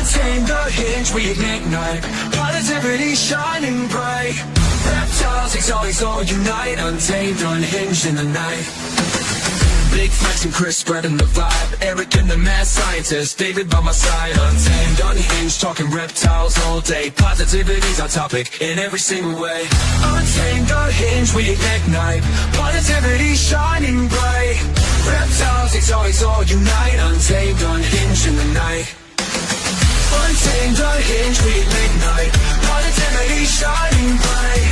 Untamed Unhinged, we ignite. Positivity shining bright. Reptiles, exotics all unite. Untamed Unhinged in the night. Big Flex and Chris spreading the vibe. Eric and the mad scientist, David by my side. Untamed Unhinged, talking reptiles all day. Positivity's our topic in every single way. Untamed Unhinged, we ignite. Positivity shining bright. Reptiles, exotics all unite. Untamed Unhinged in the night. Untamed Unhinged, we ignite. Positivity shining bright.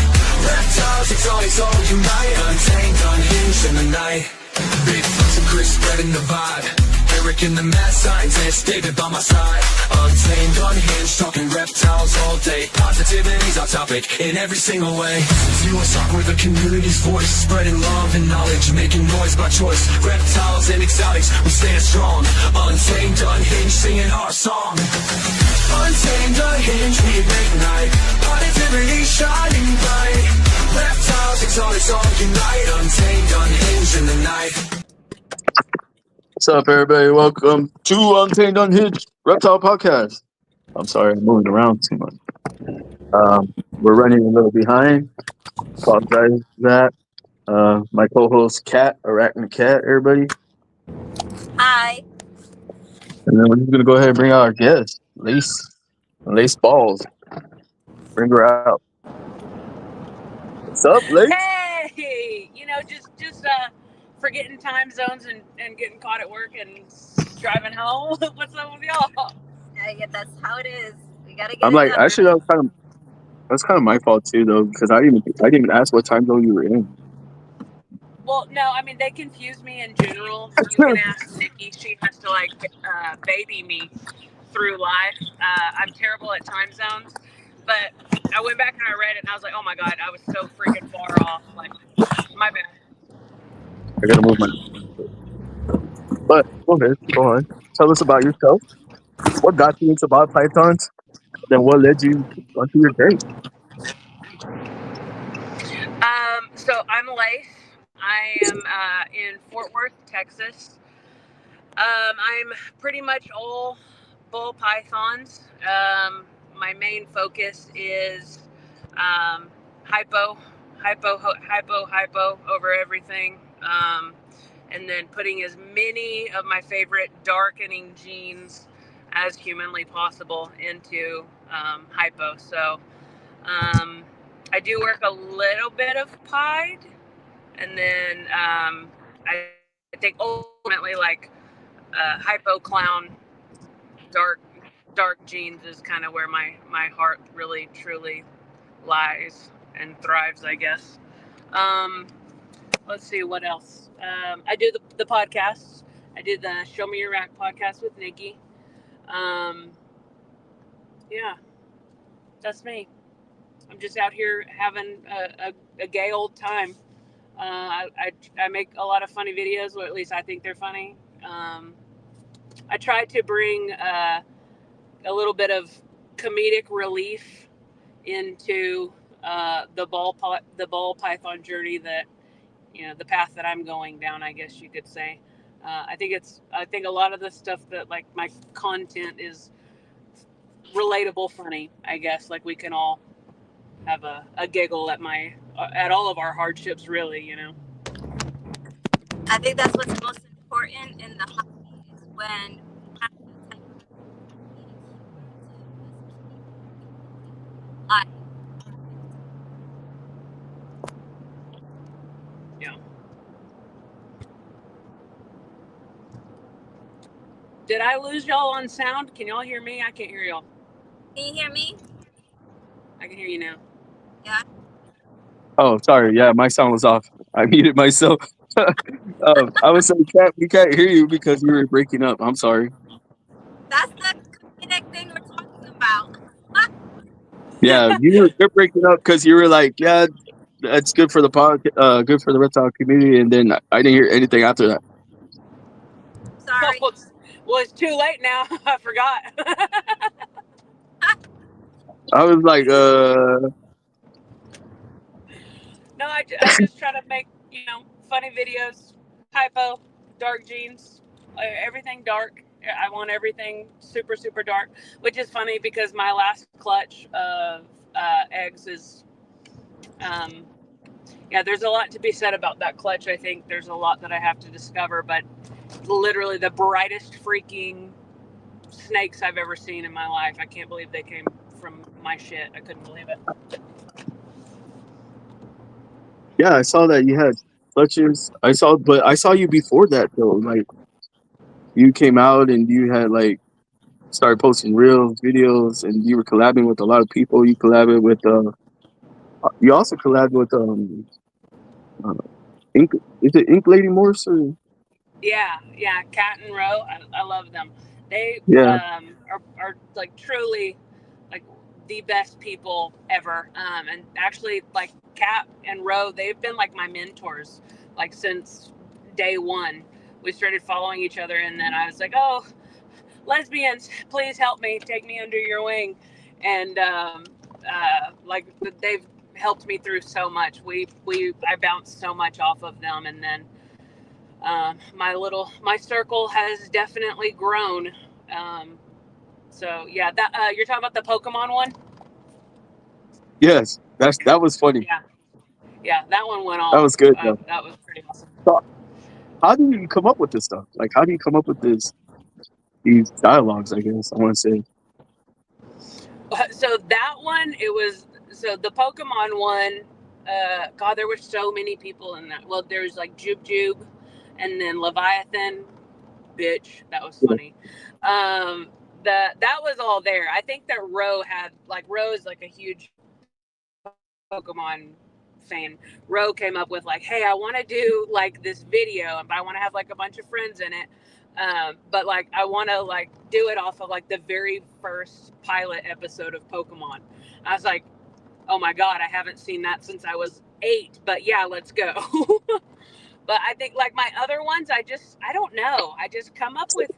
Reptiles, exotics all unite. Untamed Unhinged in the night. Big Flex and Chris spreading the vibe. Eric and the mad scientist, David by my side. Untamed Unhinged, talking reptiles all day. Positivity's our topic in every single way. You and talk with the community's voice, spreading love and knowledge, making noise by choice. Reptiles and exotics, we stand strong. Untamed Unhinged, singing our song. Untamed Unhinged, we ignite. Positivity shining bright. Reptiles, exotics all unite. Untamed Unhinged in the night. What's up, everybody? Welcome to Untamed Unhinged Reptile Podcast. I'm sorry, I'm moving around too much. We're running a little behind. Apologize for that. My co-host, Kat, Arachnid Cat, everybody. Hi. And then we're just going to go ahead and bring out our guest, Lace Balls. Bring her out. What's up, Lace? Hey, just forgetting time zones and getting caught at work and driving home. What's up with y'all? Yeah, that's how it is. We gotta get. I'm like, actually, that's kind of my fault too, though, because I didn't even ask what time zone you were in. Well, no, I mean they confuse me in general. You can ask Nikki; she has to baby me through life. I'm terrible at time zones, but I went back and I read it and I was like, oh my god, I was so freaking far off. Like, my bad. I gotta move my. But go on. Tell us about yourself. What got you into ball pythons? Then what led you onto your day? So I'm Lace. I am in Fort Worth, Texas. I'm pretty much all bull pythons. My main focus is hypo over everything. And then putting as many of my favorite darkening genes as humanly possible into hypo. So I do work a little bit of pied, and then I think ultimately hypo clown dark genes is kind of where my heart really truly lies and thrives, I guess. Let's see what else. I do the podcasts. I did the Show Me Your Rack podcast with Nikki. Yeah, that's me. I'm just out here having a gay old time. I make a lot of funny videos, or at least I think they're funny. I try to bring a little bit of comedic relief into the ball python journey that, the path that I'm going down, I guess you could say. I think a lot of the stuff that my content is relatable, funny, I guess. Like we can all have a giggle at all of our hardships, really, I think that's what's most important in the hobby is when Yeah. Did I lose y'all on sound? Can y'all hear me? I can't hear y'all. Can you hear me? I can hear you now. Yeah. Oh, sorry. Yeah, my sound was off. I muted myself. I was saying, Kat, we can't hear you because you were breaking up. I'm sorry. That's the comedic thing we're talking about. Yeah, you're breaking up because you were like, yeah, that's good for the good for the reptile community, and then I didn't hear anything after that. Sorry. Well, it's too late now. I forgot. I was like, No, I just try to make, funny videos, hypo, dark jeans, everything dark. I want everything super, super dark, which is funny because my last clutch of eggs is, yeah, there's a lot to be said about that clutch. I think there's a lot that I have to discover, but literally the brightest freaking snakes I've ever seen in my life. I can't believe they came from my shit. I couldn't believe it. Yeah, I saw that you had clutches. But I saw you before that though. Like you came out and you had like started posting reels, videos, and you were collabing with a lot of people. You collabed with you also collabed with uh, Ink. Is it Ink Lady Morse or Yeah, Cat and Roe. I love them. They yeah, are like truly like the best people ever. And actually, like Cat and Roe, they've been like my mentors, like since day one. We started following each other, and then I was like, "Oh, lesbians, please help me, take me under your wing," and like they've helped me through so much. I bounced so much off of them, and then my circle has definitely grown. So yeah, that you're talking about the Pokemon one. yes, that was funny. Yeah, that one went That off. was good though. That was pretty awesome. So how do you come up with this stuff? Like, how do you come up with these dialogues? I guess I want to say. So that one, it was so the Pokemon one. God, there were so many people in that. Well, there was like Jube, and then Leviathan, bitch. That was Yeah. funny. That was all there. I think that Roe is like a huge Pokemon fan. Roe came up with like, hey, I want to do like this video, but I want to have like a bunch of friends in it. But like I want to like do it off of like the very first pilot episode of Pokemon. I was like, oh my god, I haven't seen that since I was 8. But yeah, let's go. But I think like my other ones, I don't know. I just come up with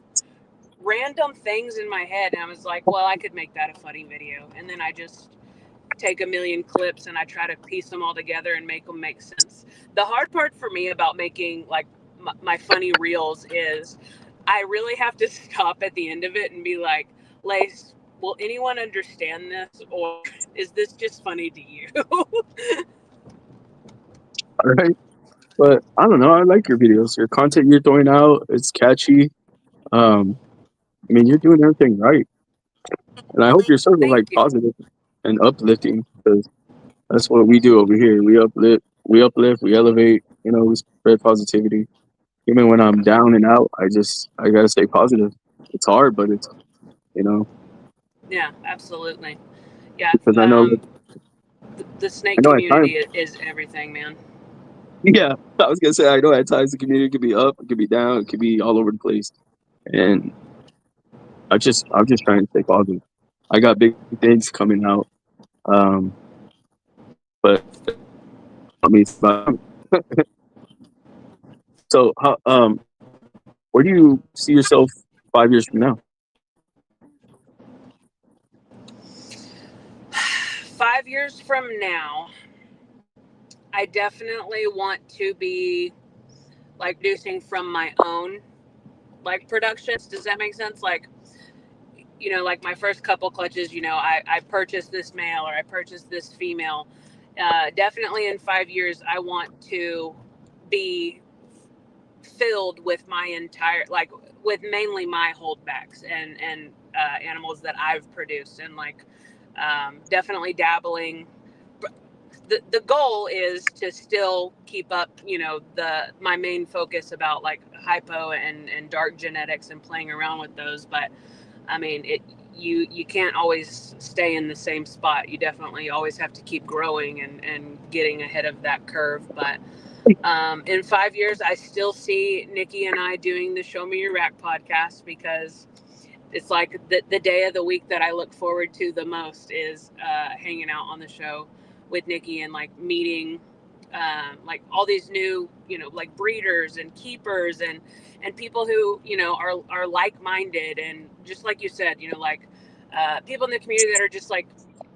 random things in my head, and I was like, well, I could make that a funny video, and then I just take a million clips and I try to piece them all together and make them make sense. The hard part for me about making like my funny reels is I really have to stop at the end of it and be like, Lace, will anyone understand this, or is this just funny to you? All right. But I don't know. I like your videos. Your content you're throwing out, it's catchy. I mean, you're doing everything right, and I hope you're sort of Thank like you. positive and uplifting because that's what we do over here. We uplift, we elevate. You know, we spread positivity. Even when I'm down and out, I gotta stay positive. It's hard, but it's you know Yeah, absolutely. Yeah, because the I snake know at times. community is everything, man. Yeah, I was gonna say I know at times the community could be up, it could be down, it could be all over the place, and I'm just trying to stay positive. I got big things coming out, but I mean, so how where do you see yourself 5 years from now? 5 years from now, I definitely want to be like producing from my own like productions. Does that make sense? Like, like my first couple clutches, I purchased this male or I purchased this female. Definitely in 5 years, I want to be filled with my entire, like, with mainly my holdbacks and animals that I've produced, and like definitely dabbling. The goal is to still keep up, my main focus about like hypo and dark genetics and playing around with those. But I mean, you can't always stay in the same spot. You definitely always have to keep growing and getting ahead of that curve. But in 5 years, I still see Nikki and I doing the Show Me Your Rack podcast, because it's like the day of the week that I look forward to the most is hanging out on the show with Nikki and like meeting like all these new, like breeders and keepers and people who, are like-minded, and just like you said, like people in the community that are just like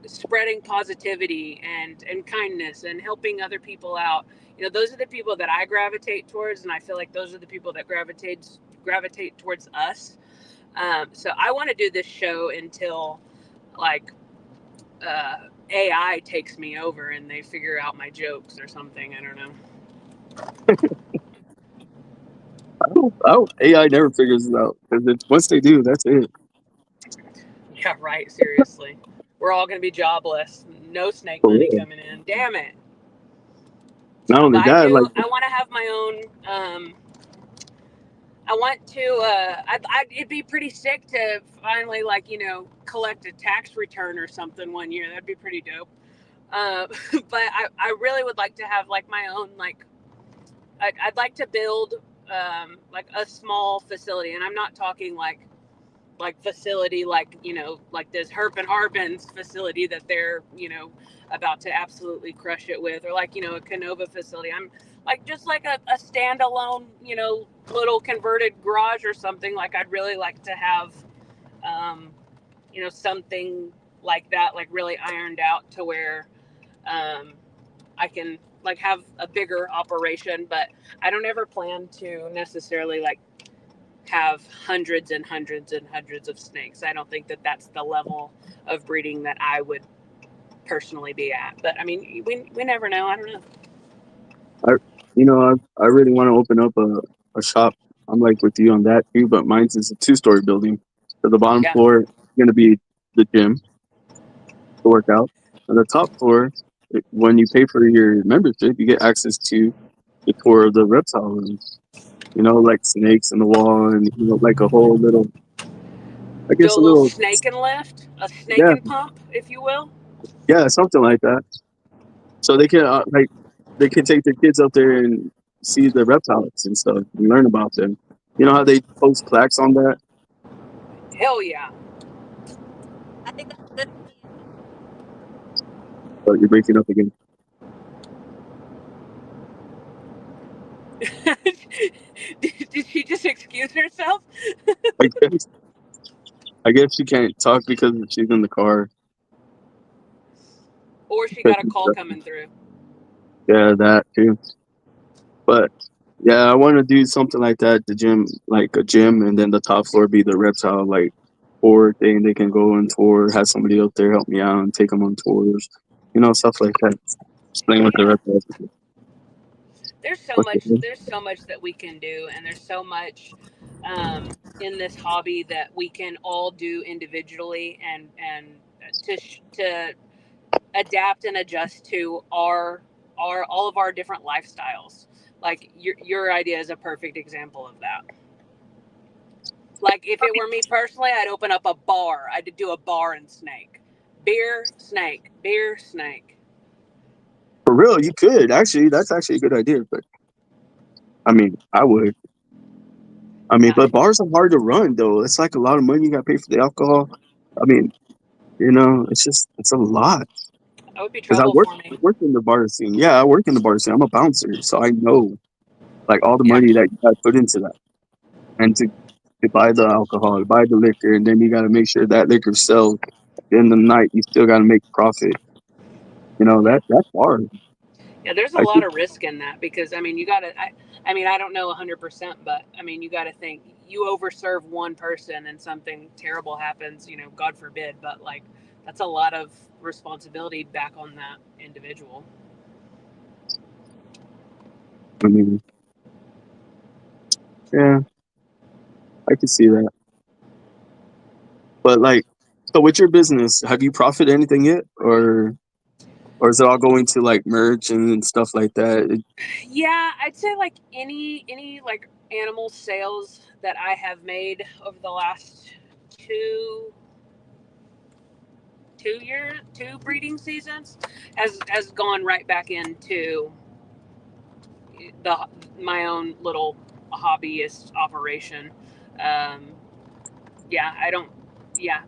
spreading positivity and kindness and helping other people out. Those are the people that I gravitate towards, and I feel like those are the people that gravitate towards us. So I want to do this show until like AI takes me over and they figure out my jokes or something. I don't know. AI never figures it out because once they do, that's it. Yeah, right. Seriously, we're all going to be jobless. No snake For money real. coming in. Damn it. Not only But I that, like do. I want to have my own. I want to. It'd be pretty sick to finally, like, collect a tax return or something one year. That'd be pretty dope. But I really would like to have like my own like. I'd like to build like a small facility, and I'm not talking like facility like this Herp and Harbin's facility that they're about to absolutely crush it with, or like a Canova facility. I'm like just like a standalone little converted garage or something. Like I'd really like to have something like that, like really ironed out to where I can like have a bigger operation. But I don't ever plan to necessarily like have hundreds and hundreds and hundreds of snakes. I don't think that that's the level of breeding that I would personally be at. But I mean, we never know. I don't know. I, I really want to open up a shop. I'm like with you on that too, but mine's is a 2-story building. So the bottom Yeah. floor is going to be the gym to work out. And the top floor, when you pay for your membership, you get access to the tour of the reptile rooms. Like snakes in the wall, and like a whole little, I Do guess a a little little, snake and lift, a snake yeah, and pump, if you will. yeah, something like that. So they can like they can take their kids up there and see the reptiles and stuff and learn about them. You know how they post plaques on that? Hell yeah. I think that's a good idea. But you're breaking up again. Did she just excuse herself? I guess I guess she can't talk because she's in the car. Or she got a call coming through? Yeah, that too. But yeah, I want to do something like that. The gym, like a gym, and then the top floor be the reptile like tour thing. They can go on tour, have somebody up there help me out and take them on tours. Stuff like that. Explain what the Yeah. reptiles. There's so What they much. do. There's so much that we can do, and there's so much in this hobby that we can all do individually, and to adapt and adjust to our all of our different lifestyles. Like your idea is a perfect example of that. Like if it were me personally, I'd open up a bar. I'd do a bar and snake, beer snake, beer snake. For real, you could actually. That's actually a good idea. But I mean, I would. I mean, Yeah, but bars are hard to run though. It's like a lot of money you got to pay for the alcohol. I mean, it's a lot. that would be Because trouble for I me. work in the bar scene. Yeah, I work in the bar scene. I'm a bouncer, so I know like all the Yeah. money that you got to put into that, and to buy the alcohol, to buy the liquor, and then you got to make sure that liquor sells. In the night, you still got to make profit. Yeah. That's hard. Yeah, there's a I lot think, of risk in that because I mean, you got to. I mean, I don't know 100%, but I mean, you got to think you overserve one person and something terrible happens. God forbid, but like that's a lot of responsibility back on that individual. I mean, yeah, I can see that. But like, so with your business, have you profited anything yet, or is it all going to like merch and stuff like that? Yeah, I'd say like any like animal sales that I have made over the last two 2 years, two breeding seasons, has gone right back into the my own little hobbyist operation. Um, yeah, I don't. Yeah,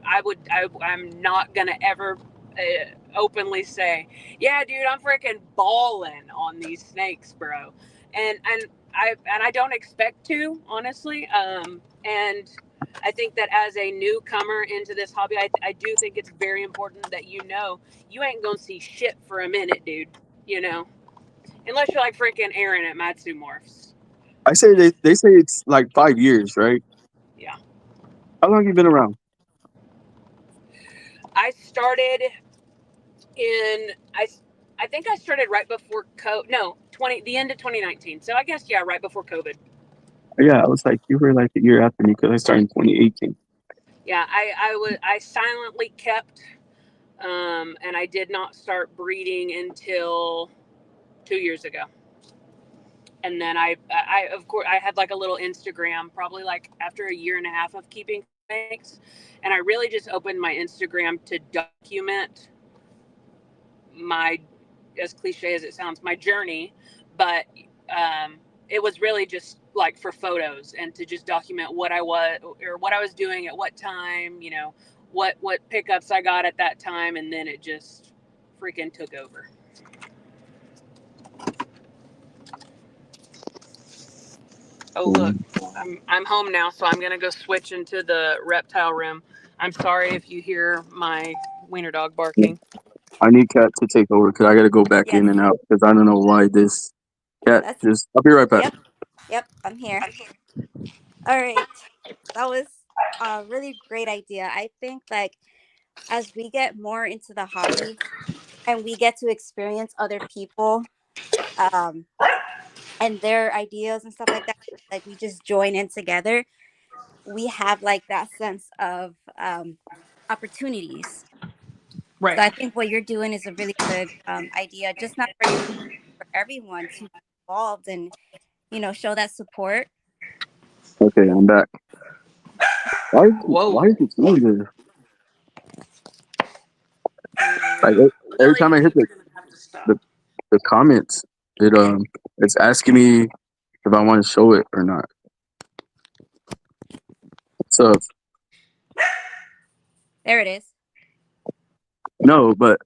I would. I'm not gonna ever openly say, "Yeah, dude, I'm freaking balling on these snakes, bro," and I don't expect to, honestly. And I think that as a newcomer into this hobby, I do think it's very important that you ain't gonna see shit for a minute, dude. You know, unless you're like freaking Aaron at Matsu Morphs. I say they say it's like 5 years, right? Yeah. How long you been around? I started in I think I started right before COVID. No, the end of 2019. So I guess yeah, right before COVID. Yeah, I was like, you were like a year after me because I started in 2018. Yeah, I silently kept, and I did not start breeding until 2 years ago. And then I of course I had like a little Instagram probably like after a year and a half of keeping snakes, and I really just opened my Instagram to document my, as cliche as it sounds, my journey, but it was really just like for photos and to just document what I was doing at what time, what pickups I got at that time, and then it just freaking took over. Oh look, I'm home now, so I'm gonna go switch into the reptile room. I'm sorry if you hear my wiener dog barking. I need Cat to take over because I got to go back Yes, in and out because I don't know why this cat that's just. I'll be right back. yep. I'm here. All right, that was a really great idea. I think like as we get more into the hobby and we get to experience other people, um, and their ideas and stuff like that, like we just join in together. We have like that sense of opportunities. So Right. I think what you're doing is a really good idea, just not for you, for everyone to be involved and show that support. Okay, I'm back. Why Whoa. is it doing this? Like every Lily, time I hit you're gonna have to stop. the, the comments, it's asking me if I want to show it or not. So There it is. no, but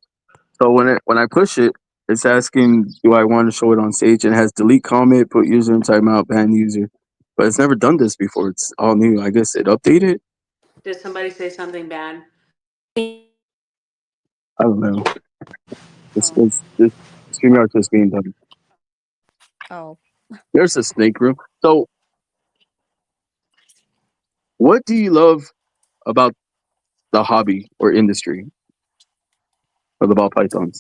so when I push it, it's asking do I want to show it on stage and it has delete comment, put user in timeout, ban user. But it's never done this before. It's all new. I guess it updated. Did somebody say something bad? I don't know. Oh. This StreamYard just being done. Oh, There's a snake room. So what do you love about the hobby or industry of the ball pythons?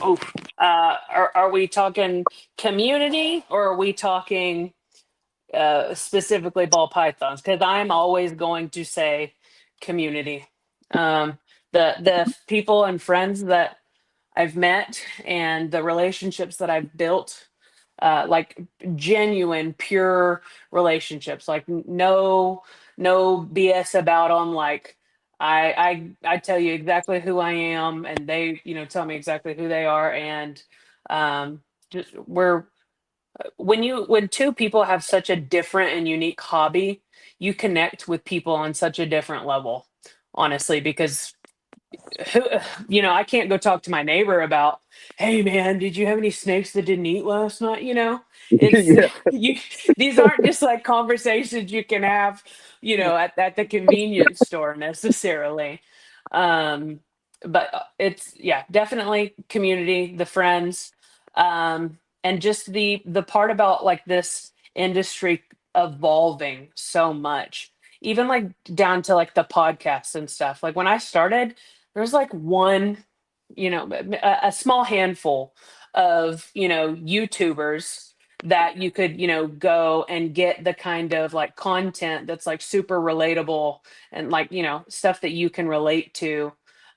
Oh, are we talking community or are we talking specifically ball pythons? Because I'm always going to say community. The people and friends that I've met and the relationships that I've built, like genuine, pure relationships, like no BS about them. Like I tell you exactly who I am, and they tell me exactly who they are, and just we're when two people have such a different and unique hobby, you connect with people on such a different level. Honestly, because who I can't go talk to my neighbor about, hey man, did you have any snakes that didn't eat last night? It's Yeah. you these aren't just like conversations you can have yeah. at the convenience store necessarily. um but it's, yeah, definitely community, the friends, and just the part about like this industry evolving so much, even like down to like the podcasts and stuff. Like when I started, there's like one, a small handful of, YouTubers that you could, go and get the kind of like content that's like super relatable and like, stuff that you can relate to.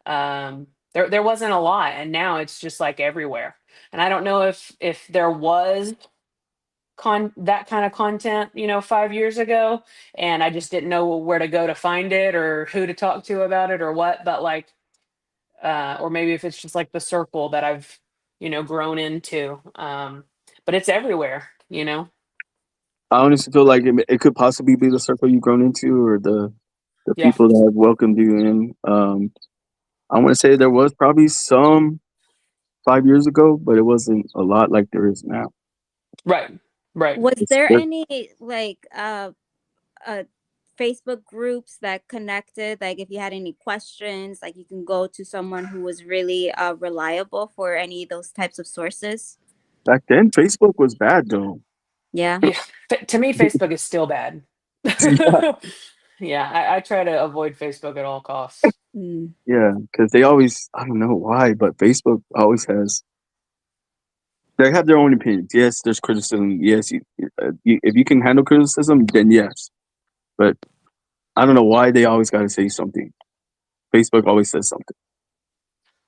There wasn't a lot, and now it's just like everywhere. And I don't know if there was that kind of content, 5 years ago, and I just didn't know where to go to find it or who to talk to about it or what. But like, or maybe if it's just like the circle that I've, grown into. But it's everywhere. I honestly feel like it could possibly be the circle you've grown into or the Yeah, people that have welcomed you in. I want to say there was probably some 5 years ago, but it wasn't a lot like there is now. right, right. Was It's, there there- any like uh Facebook groups that connected? Like if you had any questions, like you can go to someone who was really reliable for any of those types of sources. Back then, Facebook was bad though. Yeah. Yeah, to me, Facebook is still bad. Yeah, I try to avoid Facebook at all costs. Mm. Yeah, because they always, I don't know why, but Facebook always has, they have their own opinions. Yes, there's criticism. Yes, if you can handle criticism, then yes. But I don't know why they always got to say something. Facebook always says something.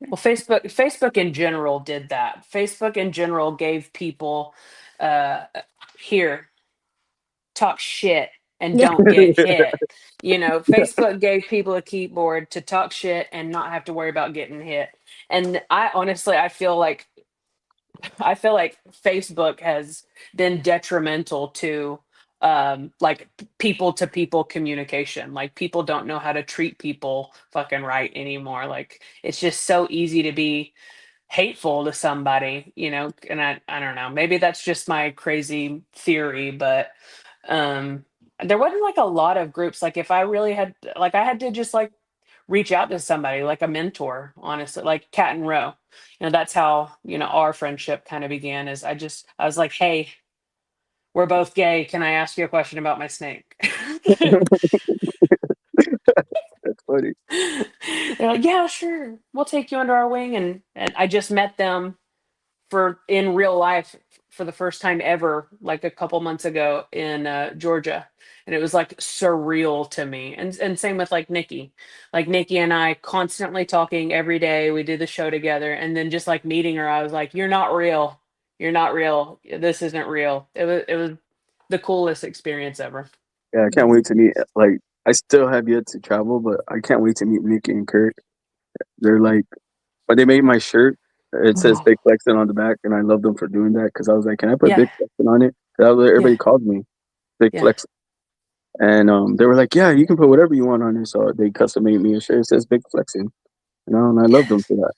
Well, Facebook in general did that. Facebook in general gave people uh here, talk shit and Yeah. don't get hit. You know, Facebook gave people a keyboard to talk shit and not have to worry about getting hit. And I honestly, I feel like Facebook has been detrimental to like people to people communication. Like people don't know how to treat people fucking right anymore. Like it's just so easy to be hateful to somebody, you know, and I don't know. Maybe that's just my crazy theory, but um there wasn't like a lot of groups. Like if I really had, like I had to just like reach out to somebody like a mentor, honestly, like Cat and Row. You know, that's how, you know, our friendship kind of began. Is I was like, hey, we're both gay, can I ask you a question about my snake? That's funny. They're like, yeah, sure, we'll take you under our wing. And I just met them for in real life for the first time ever, like a couple months ago in Georgia, and it was like surreal to me. And same with like Nikki and I constantly talking every day. We did the show together, and then just like meeting her, I was like, "You're not real. You're not real. This isn't real." It was the coolest experience ever. Yeah, I can't wait to meet. Like, I still have yet to travel, but I can't wait to meet Nikki and Kurt. They're like, but they made my shirt. It says Oh, Big Flexin on the back, and I love them for doing that because I was like, can I put yeah, Big Flexin on it? 'Cause that was what yeah, everybody called me, Big yeah, Flexin. And they were like, yeah, you can put whatever you want on it. So they custom made me a shirt. It says Big Flexin, and I love them for that.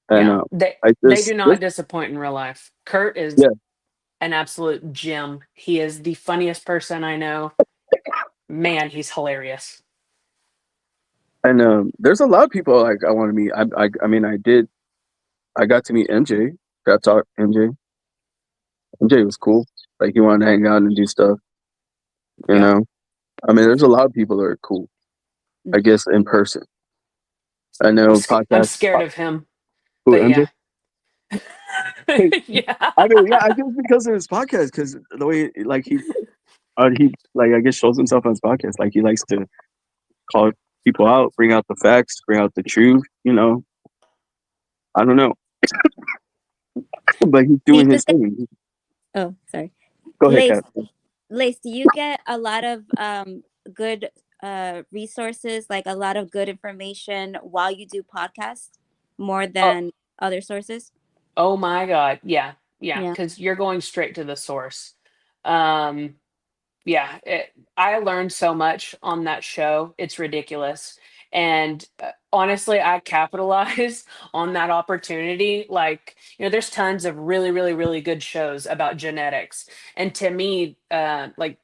And yeah. I They do just not disappoint in real life. Kurt is yeah, an absolute gem. He is the funniest person I know. Man, he's hilarious. and there's a lot of people like I want to meet. I mean, I got to meet MJ. Got to talk MJ. MJ was cool. Like he wanted to hang out and do stuff. You Yeah. know, I mean, there's a lot of people that are cool. I guess in person. I know I'm podcast. scared of him, Who but MJ? yeah. Yeah. I mean, yeah, I guess because of his podcast, because the way like he like I guess shows himself on his podcast. Like he likes to call people out, bring out the facts, bring out the truth. You know, I don't know, but he's Do you doing his get, thing. oh, sorry. Go ahead, Lace, Kat. Lace, do you get a lot of good resources, like a lot of good information while you do podcasts more Oh, than other sources? oh my God. Yeah. Yeah. Yeah. Because you're going straight to the source. Um, yeah. I learned so much on that show. It's ridiculous. And honestly, I capitalize on that opportunity. Like, you know, there's tons of really, really, really good shows about genetics. And to me, like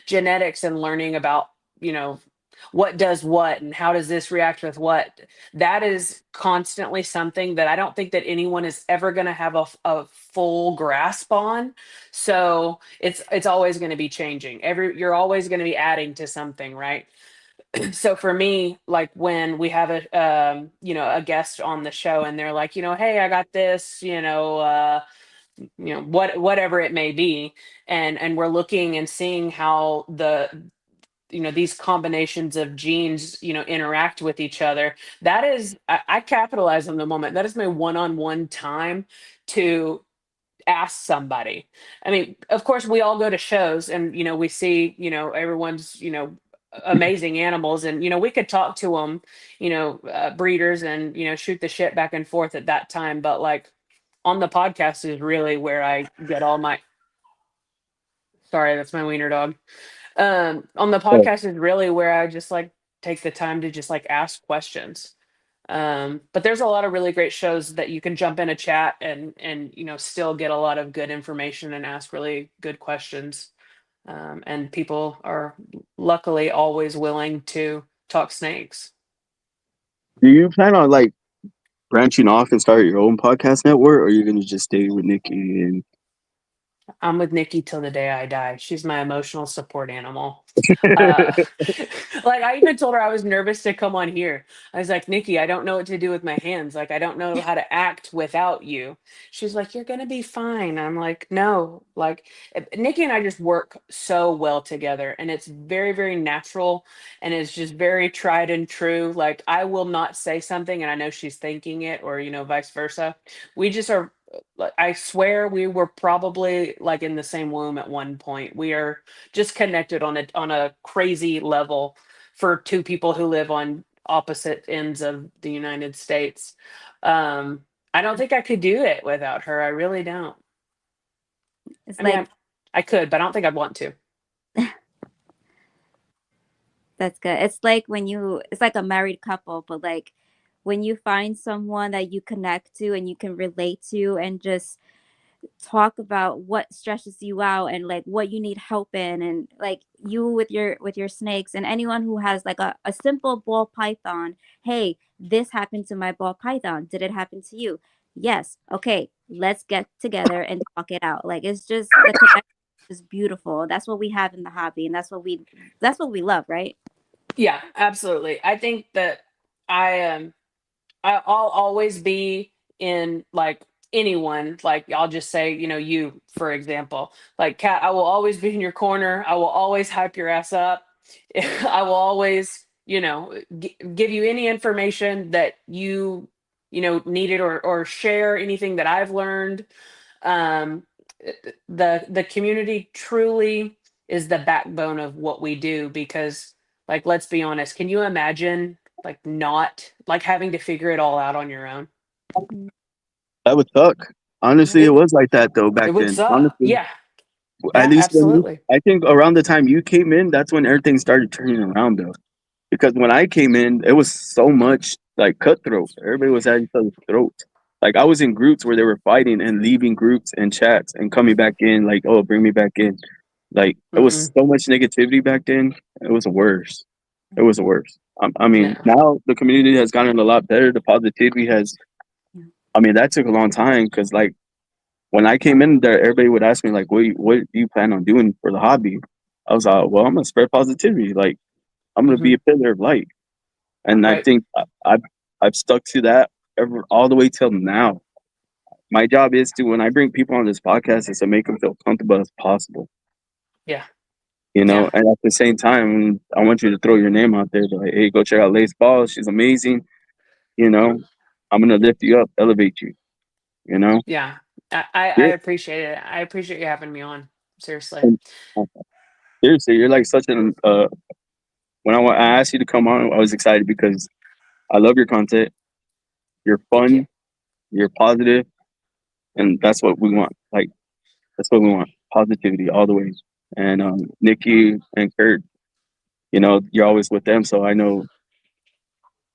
genetics and learning about, you know, what does what and how does this react with what, that is constantly something that I don't think that anyone is ever going to have a full grasp on. So it's always going to be changing. You're always going to be adding to something, right? So for me, like when we have a you know, a guest on the show and they're like, you know, hey, I got this, you know, whatever it may be, and we're looking and seeing how the, you know, these combinations of genes, you know, interact with each other. That is, I capitalize on the moment. That is my one-on-one time to ask somebody. I mean, of course we all go to shows and, you know, we see, you know, everyone's, you know, amazing animals, and you know, we could talk to them, you know, breeders, and you know, shoot the shit back and forth at that time. But like on the podcast is really where I get all my, sorry, that's my wiener dog. On the Oh, podcast is really where I just like take the time to just like ask questions. But there's a lot of really great shows that you can jump in a chat and you know, still get a lot of good information and ask really good questions. And people are luckily always willing to talk snakes. do you plan on like branching off and start your own podcast network, or are you gonna just stay with Nikki and I'm with Nikki till the day I die. She's my emotional support animal. Uh, like I even told her I was nervous to come on here. I was like, Nikki, I don't know what to do with my hands. Like I don't know how to act without you. She's like, you're gonna be fine. I'm like, no. Like Nikki and I just work so well together, and it's very, very natural, and it's just very tried and true. Like I will not say something, and I know she's thinking it, or vice versa. We just are. Like, I swear we were probably like in the same womb at one point. We are just connected on a crazy level for two people who live on opposite ends of the United States. Um, I don't think I could do it without her. I really don't. It's I mean, like I could, but I don't think I'd want to. that's good. It's like it's like a married couple, but like when you find someone that you connect to and you can relate to and just talk about what stresses you out and like what you need help in, and like you with your snakes, and anyone who has like a simple ball python. Hey, this happened to my ball python. Did it happen to you? Yes. Okay, let's get together and talk it out. Like it's just the connection is beautiful. That's what we have in the hobby, and that's what we love, right? Yeah, absolutely. I think that I I'll always be in like anyone, like I'll just say, you, for example, like Kat, I will always be in your corner. I will always hype your ass up. I will always, give you any information that you needed, or share anything that I've learned. um the community truly is the backbone of what we do, because like let's be honest, can you imagine like not like having to figure it all out on your own? Mm. That would suck. Honestly, it it was like that though it back would then. suck, Honestly, yeah. at Yeah, least absolutely. I think around the time you came in, that's when everything started turning around though. Because when I came in, it was so much like cutthroat. Everybody was at each other's throats. Like I was in groups where they were fighting and leaving groups and chats and coming back in, like, oh, bring me back in. Like it was Mm-mm. so much negativity back then. It was the worst. It was the worst. I mean, No. now the community has gotten a lot better. The positivity has. Yeah. I mean, that took a long time because like when I came in there, everybody would ask me like, what do you plan on doing for the hobby? I was like, well, I'm gonna spread positivity. Like I'm gonna be Hmm. a pillar of light. And I Right. think I've stuck to that all the way till now. My job is to when I bring people on this podcast is to make them feel comfortable as possible, Yeah. you know. Yeah. And at the same time, I want you to throw your name out there, like, hey, go check out Lace Ball. She's amazing. You know, I'm gonna lift you up, elevate you. You know, Yeah. I you're appreciate it. I appreciate you having me on. Seriously. and, seriously, you're like such an. When I asked you to come on, I was excited because I love your content. You're Thank you. fun. You're positive, and that's what we want. Like that's what we want. Positivity all the way. And Nikki and Kurt, you're always with them, so I know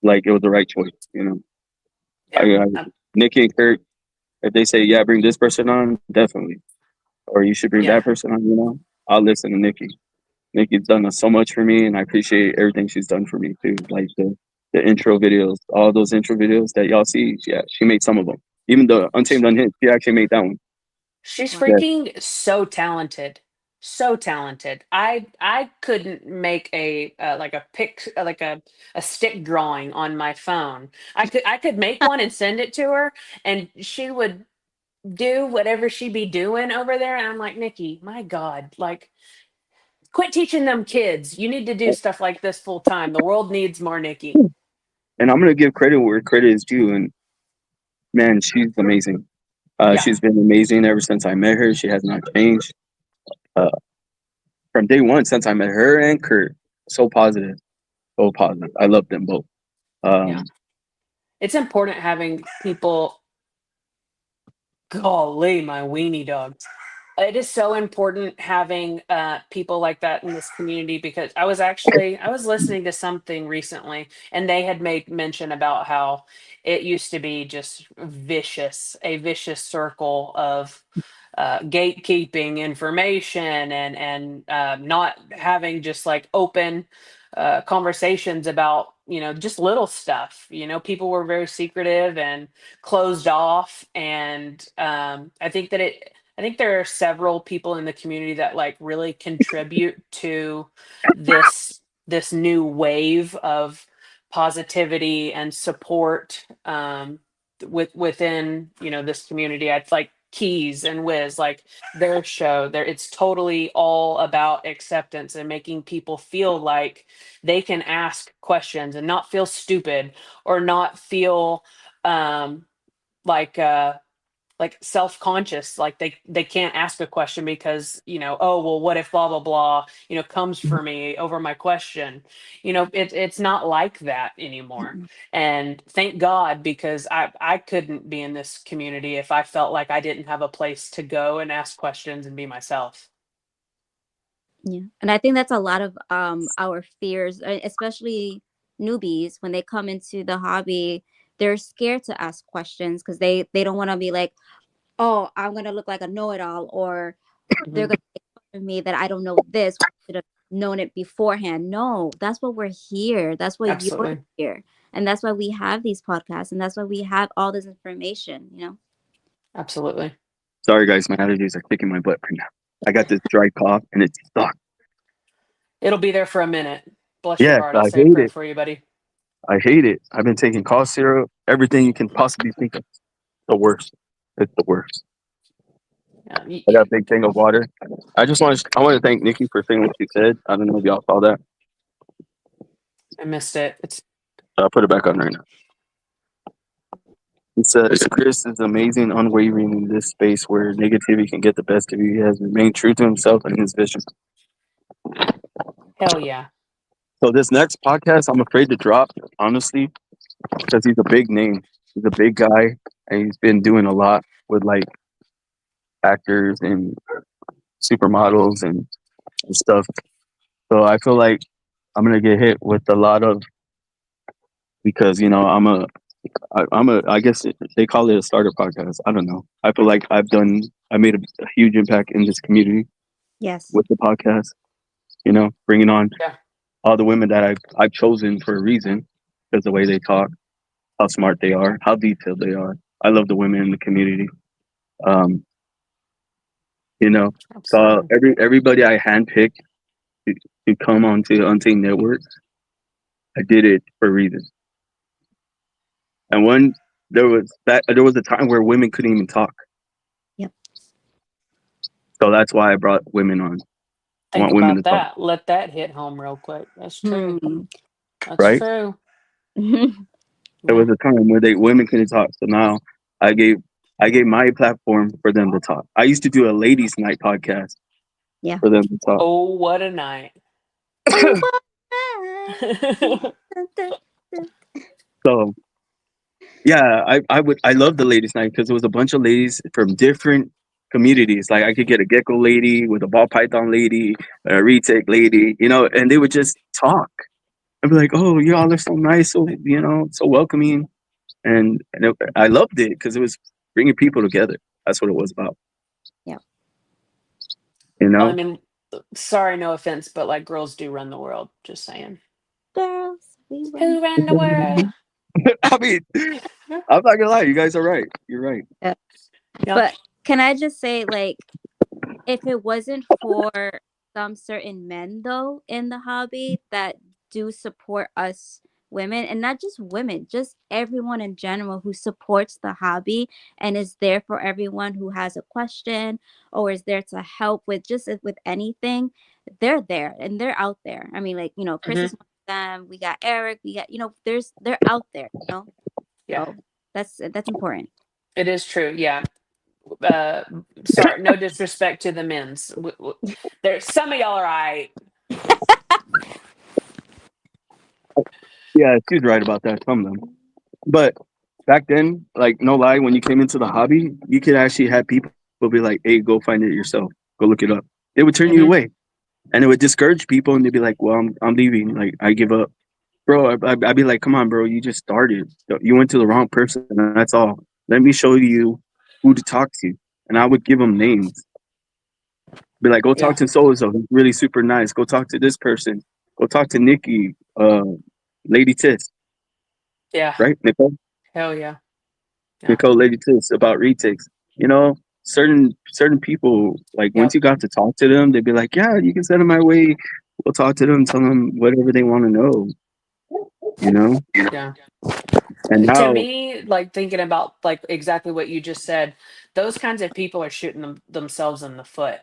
like it was the right choice. Yeah. I Nikki and Kurt, if they say yeah, bring this person on, definitely, or you should bring Yeah. that person on. I'll listen to Nikki. Nikki's done so much for me, and I appreciate everything she's done for me too. Like the intro videos, all those intro videos that y'all see. Yeah, she made some of them. Even the Untamed Unhinged, she actually made that one. She's Wow. Yeah, freaking so talented. So talented. I couldn't make a like a pic like a stick drawing on my phone. I could make one and send it to her, and she would do whatever she be doing over there, and I'm like, Nikki, my God, like quit teaching them kids. You need to do stuff like this full time. The world needs more Nikki. and I'm gonna give credit where credit is due. And man, she's amazing. Yeah. She's been amazing ever since I met her. She has not changed. Uh, from day one since I met her and Kurt. So positive, so positive. I love them both. Yeah. Um, It's important having people. Golly, my weenie dog. It is so important having people like that in this community, because I was listening to something recently, and they had made mention about how it used to be just a vicious circle of gatekeeping information, and not having just like open conversations about just little stuff. People were very secretive and closed off, and I think that I think there are several people in the community that like really contribute to this new wave of positivity and support within this community. It's like Keys and Wiz, like their show there, it's totally all about acceptance and making people feel like they can ask questions and not feel stupid or not feel um like self-conscious, like they can't ask a question because oh well, what if blah blah blah comes for me over my question. It's not like that anymore, Mm-mm. and thank God, because I couldn't be in this community if I felt like I didn't have a place to go and ask questions and be myself. Yeah. And I think that's a lot of our fears, especially newbies when they come into the hobby. They're scared to ask questions because they don't want to be like, oh, I'm gonna look like a know-it-all, or they're Mhm. gonna make fun of me that I don't know this. Should have known it beforehand. No, that's what we're here. That's what you're Absolutely. here, and that's why we have these podcasts, and that's why we have all this information. Absolutely. Sorry, guys, my allergies are kicking my butt right now. I got this dry cough and it's stuck. It'll be there for a minute. Bless your Yes, heart. I I'll say a hate prayer it. for you, buddy. I hate it. I've been taking cough syrup, everything you can possibly think of. The worst. It's the worst. Yeah, I got a big thing of water. I want to thank Nikki for saying what she said. I don't know if y'all saw that. I missed it. It's So I'll put it back on right now. It says Chris is amazing, unwavering in this space where negativity can get the best of you. He has remained true to himself and his vision. hell yeah. So this next podcast, I'm afraid to drop, honestly, because he's a big name. He's a big guy, and he's been doing a lot with like actors and supermodels and stuff. So I feel like I'm gonna get hit with a lot of, because I guess they call it a starter podcast. I don't know. I feel like I made a huge impact in this community Yes. with the podcast. Bringing on Yeah. all the women that I've chosen for a reason, because the way they talk, how smart they are, how detailed they are. I love the women in the community. Um, you know, so Absolutely. everybody I handpicked to, to come onto Untamed Network, I did it for a reason. And when there was a time where women couldn't even talk, Yep. so that's why I brought women on. I Think want women to about talk, that. Let that hit home real quick. That's true. Hmm. That's right? true. There Yeah. was a time where women couldn't talk, so now I gave I gave my platform for them to talk. I used to do a ladies' night podcast Yeah. for them to talk. Oh, what a night. Oh, what a Dun, dun, dun. So yeah, I love the ladies' night because it was a bunch of ladies from different communities. Like I could get a gecko lady with a ball python lady, a retake lady, and they would just talk. I'd be like, "Oh, y'all are so nice, so so welcoming," and I loved it because it was bringing people together. That's what it was about, Yeah. you Well, I know. mean, sorry, no offense, but like girls do run the world. Just saying. Girls, we run. Who ran the world? I mean, I'm not gonna lie, you guys are right. You're right. Yeah. Yeah. But can I just say, like, if it wasn't for some certain men though in the hobby that do support us women, and not just women, just everyone in general who supports the hobby and is there for everyone who has a question or is there to help with with anything, they're there and they're out there. I mean, like, Chris is Hmm. one of them. We got Eric, we got, they're out there. Yeah. So that's important. It is true. Yeah. Uh, sorry, no disrespect to the men's. There's some of y'all are right. Yeah, she's right about that. Some of them, but back then, like no lie, when you came into the hobby, you could actually have people be like, "Hey, go find it yourself. Go look it up." They would turn you Hmm. away, and it would discourage people, and they'd be like, "Well, I'm leaving. Like, I give up." Bro, I'd be like, come on, bro, you just started. You went to the wrong person. That's all. Let me show you who to talk to. And I would give them names. Be like, go talk Yeah. to so and so. He's really super nice. Go talk to this person. Go talk to Nikki, Lady Tiss, Yeah. right? Nicole, Hell yeah. Yeah. Nicole, Lady Tiss about retakes. You know, certain people, like once Yep. you got to talk to them, they'd be like, yeah, you can send them my way. We'll talk to them, tell them whatever they want to know, you know. Yeah. And To now, me, like thinking about like exactly what you just said, those kinds of people are shooting themselves in the foot.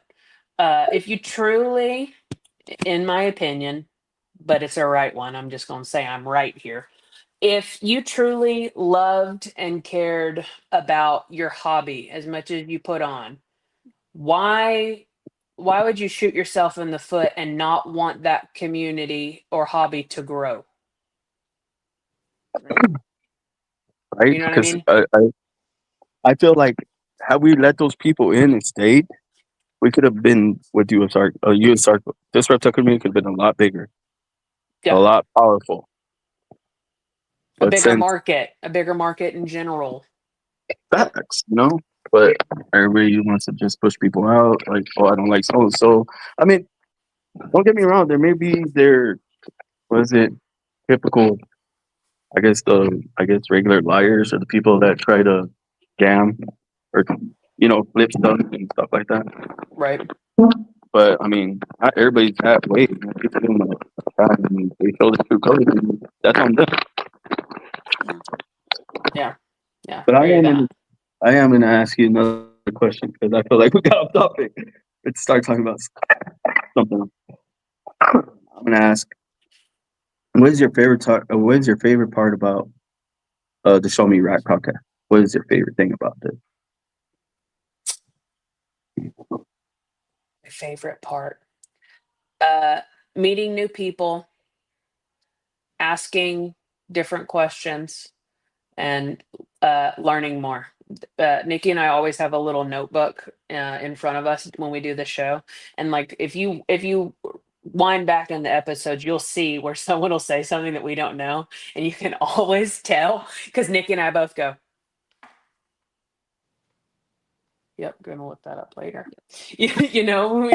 If you truly, in my opinion, but it's a right one, I'm just going to say I'm right here. If you truly loved and cared about your hobby as much as you put on, why why would you shoot yourself in the foot and not want that community or hobby to grow? right? You know what I Because mean? I feel like had we let those people in and stayed, we could have been with USR. USR. This reptile community could have been a lot bigger, a Yeah. lot powerful. But since A bigger market in general. Yep. facts, but everybody wants to just push people out. Like, oh, I don't like so and so. I mean, don't get me wrong. There may be their was it typical. I guess regular liars are the people that try to scam or flip stuff and stuff like that. Right. But I mean, not everybody's that way. People doing that, and they show the true colors. And that's on them. Yeah. Yeah. Yeah. But I hear that. I am gonna ask you another question because I feel like we got off topic. Let's start talking about something. I'm gonna ask, what is your favorite what is your favorite part about the Show Me Rock podcast? What is your favorite thing about this? My favorite part. Uh Meeting new people, asking different questions, and learning more. Nikki and I always have a little notebook in front of us when we do the show, and like if you wind back in the episodes, you'll see where someone will say something that we don't know, and you can always tell because Nikki and I both go, "Yep, gonna look that up later." We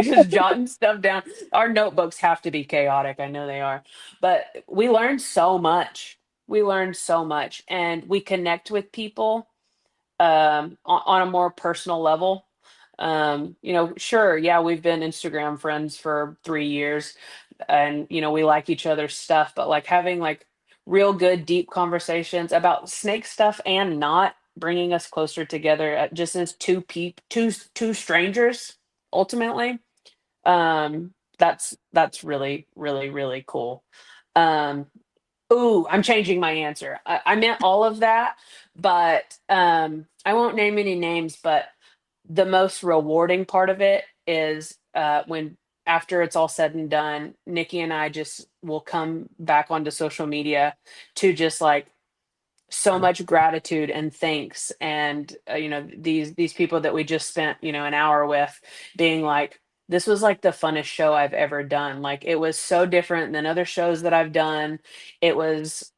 just jotting stuff down. Our notebooks have to be chaotic. I know they are, but we learned so much. We learned so much, and we connect with people on a more personal level. Sure, yeah, we've been Instagram friends for 3 years, and we like each other's stuff, but like having like real good, deep conversations about snake stuff and not bringing us closer together just as two strangers, ultimately. That's really, really, really cool. Um, Ooh, I'm changing my answer. I meant all of that, but I won't name any names. But the most rewarding part of it is when, after it's all said and done, Nikki and I just will come back onto social media to just like so much gratitude and thanks, and these people that we just spent an hour with, being like, this was like the funnest show I've ever done. Like, it was so different than other shows that I've done. It was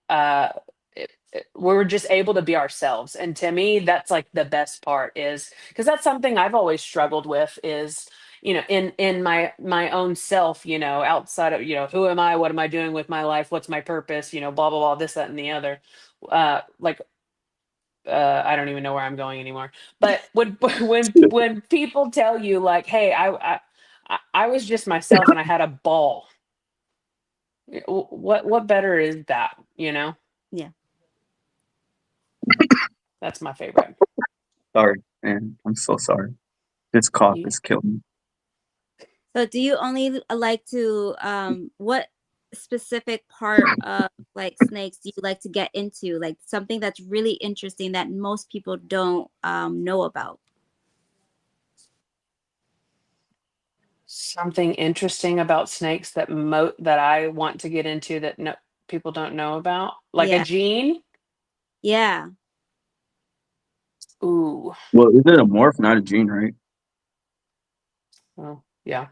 we were just able to be ourselves, and to me that's like the best part, is because that's something I've always struggled with, is in my own self, outside of, who am I, what am I doing with my life, what's my purpose, blah blah blah, this that and the other. Like, I don't even know where I'm going anymore. But when when people tell you like, "Hey, I was just myself and I had a ball," what better is that? Yeah. That's my favorite. Sorry, man. I'm so sorry. This cough You- is killing me. So do you only like to what specific part of like snakes do you like to get into? Like something that's really interesting that most people don't know about. Something interesting about snakes that I want to get into that no people don't know about, like a Yeah. gene. Yeah. Ooh, Well, is it a morph, not a gene, right? well, yeah.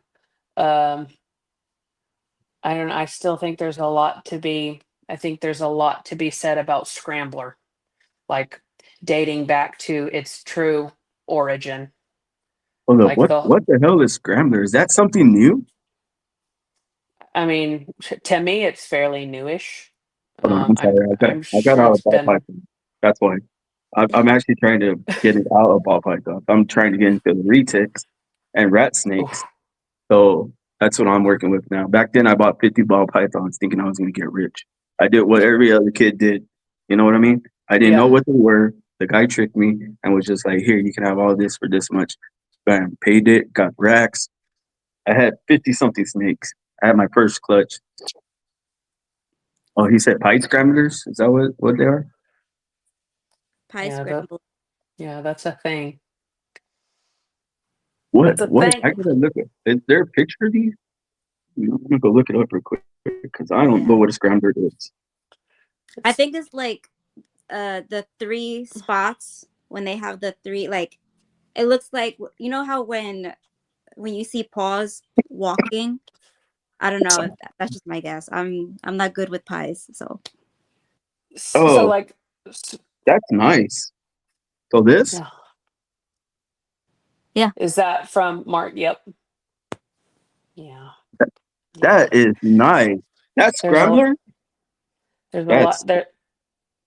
Um, I don't know. I still think there's a lot to be. I think there's a lot to be said about Scrambler, like dating back to its true origin. Hold up. Like What the hell is Scrambler? Is that something new? I mean, to me, it's fairly newish. Hold on. I'm I'm sorry. I'm I got sure out it's of that been pipeline. That's why. I'm actually trying to get it out of ball pythons. I'm trying to get into the retics and rat snakes. Oof. So that's what I'm working with now. Back then, I bought 50 ball pythons thinking I was going to get rich. I did what every other kid did. You know what I mean? I didn't know Yeah. what they were. The guy tricked me and was just like, here, you can have all this for this much. Bam, paid it, got racks. I had 50 something snakes. I had my first clutch. Oh, he said pipe scramblers? Is that what they are? Pie Yeah. scramble. That's a thing. What? That's a What? thing. I gotta look at. Is there a picture of these? I'm gonna go look it up real quick because I don't know Yeah. what a scrambler is. I think it's like the three spots when they have the three, like it looks like, you know how when you see paws walking. I don't know. That's just my guess. I'm not good with pies, so So Oh, like, that's nice. So this yeah. yeah. Is that from Mark? Yep. Yeah. Yeah. that is nice. That There's a scrambler. there's a That's lot there.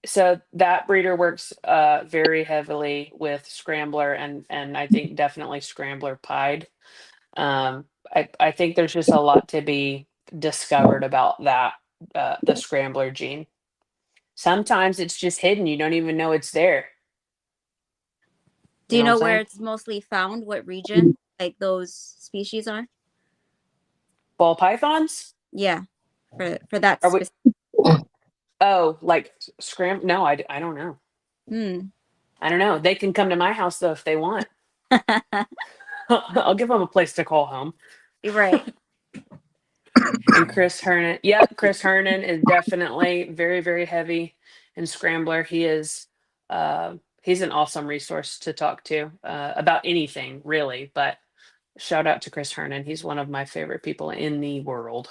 So that breeder works very heavily with scrambler and I think definitely scrambler pied. I think there's just a lot to be discovered about that the scrambler gene. Sometimes it's just hidden. You don't even know it's there. Do You you know what I'm know where saying? it's mostly found? What region like those species are? Ball pythons? Yeah, for that Are we? specific. Oh, like scram? No, I don't know. Hmm. I don't know. They can come to my house though if they want. I'll give them a place to call home. Right. And Chris Hernan, yep, Chris Hernan is definitely very, very heavy in Scrambler. He's an awesome resource to talk to about anything, really. But shout out to Chris Hernan. He's one of my favorite people in the world.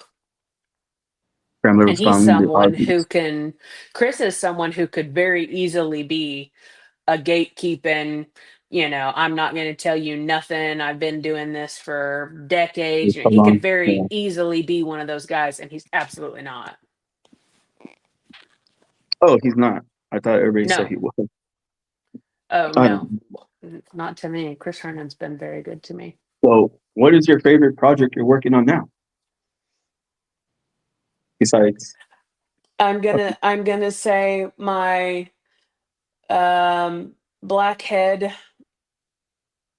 scrambler And was found in the Chris is someone who could very easily be a gatekeeping, I'm not going to tell you nothing. I've been doing this for decades. so He could long. Yeah. very easily be one of those guys, and he's absolutely not. Oh, he's not. I thought everybody said No. he was. Oh, I no. don't. Not to me. Chris Hernan's been very good to me. So, what is your favorite project you're working on now? Besides, I'm gonna say my blackhead,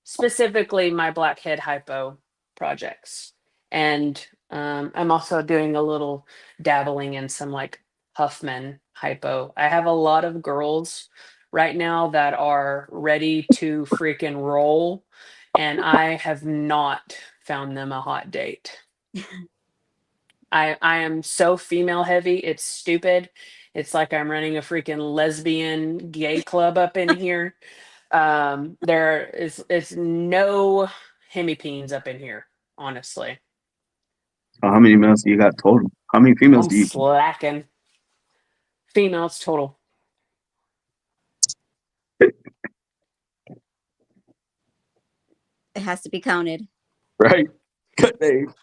specifically my blackhead hypo projects. And I'm also doing a little dabbling in some like Huffman hypo. I have a lot of girls right now that are ready to freaking roll, and I have not found them a hot date. I am so female heavy, it's stupid. It's like I'm running a freaking lesbian gay club up in here. There is no hemipenes up in here, honestly. how many males do you got total? How many females I'm do you? slacking. Females total. It has to be counted. Right? Good name.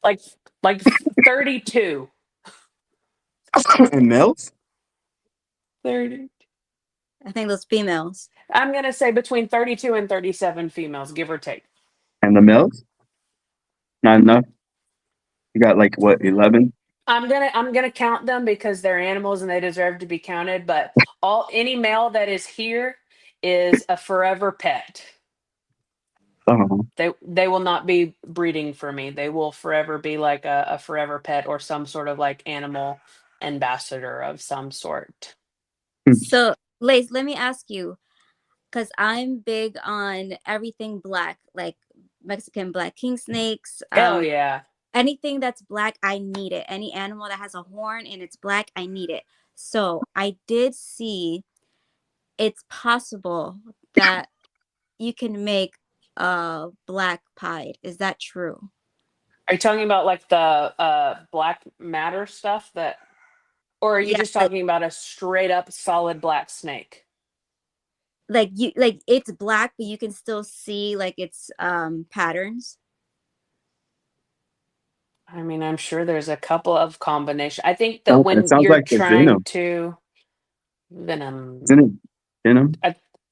Like like 32. And males? 30. I think those females. I'm gonna say between 32 and 37 females, give or take. And the males? Not enough. You got like what, 11? I'm gonna count them because they're animals and they deserve to be counted. But any male that is here is a forever pet. Oh, They will not be breeding for me. They will forever be like a forever pet or some sort of like animal ambassador of some sort. So, Lace, let me ask you, because I'm big on everything black, like Mexican black king snakes. Oh yeah. Anything that's black, I need it. Any animal that has a horn and it's black, I need it. So I did see it's possible that you can make a black pied. Is that true? Are you talking about like the black matter stuff that, or are you Yeah, just talking about a straight up solid black snake? like you like it's black, but you can still see like its patterns. I mean, I'm sure there's a couple of combination. I think that It when sounds you're like the trying Venom. to Venom, Isn't it Venom?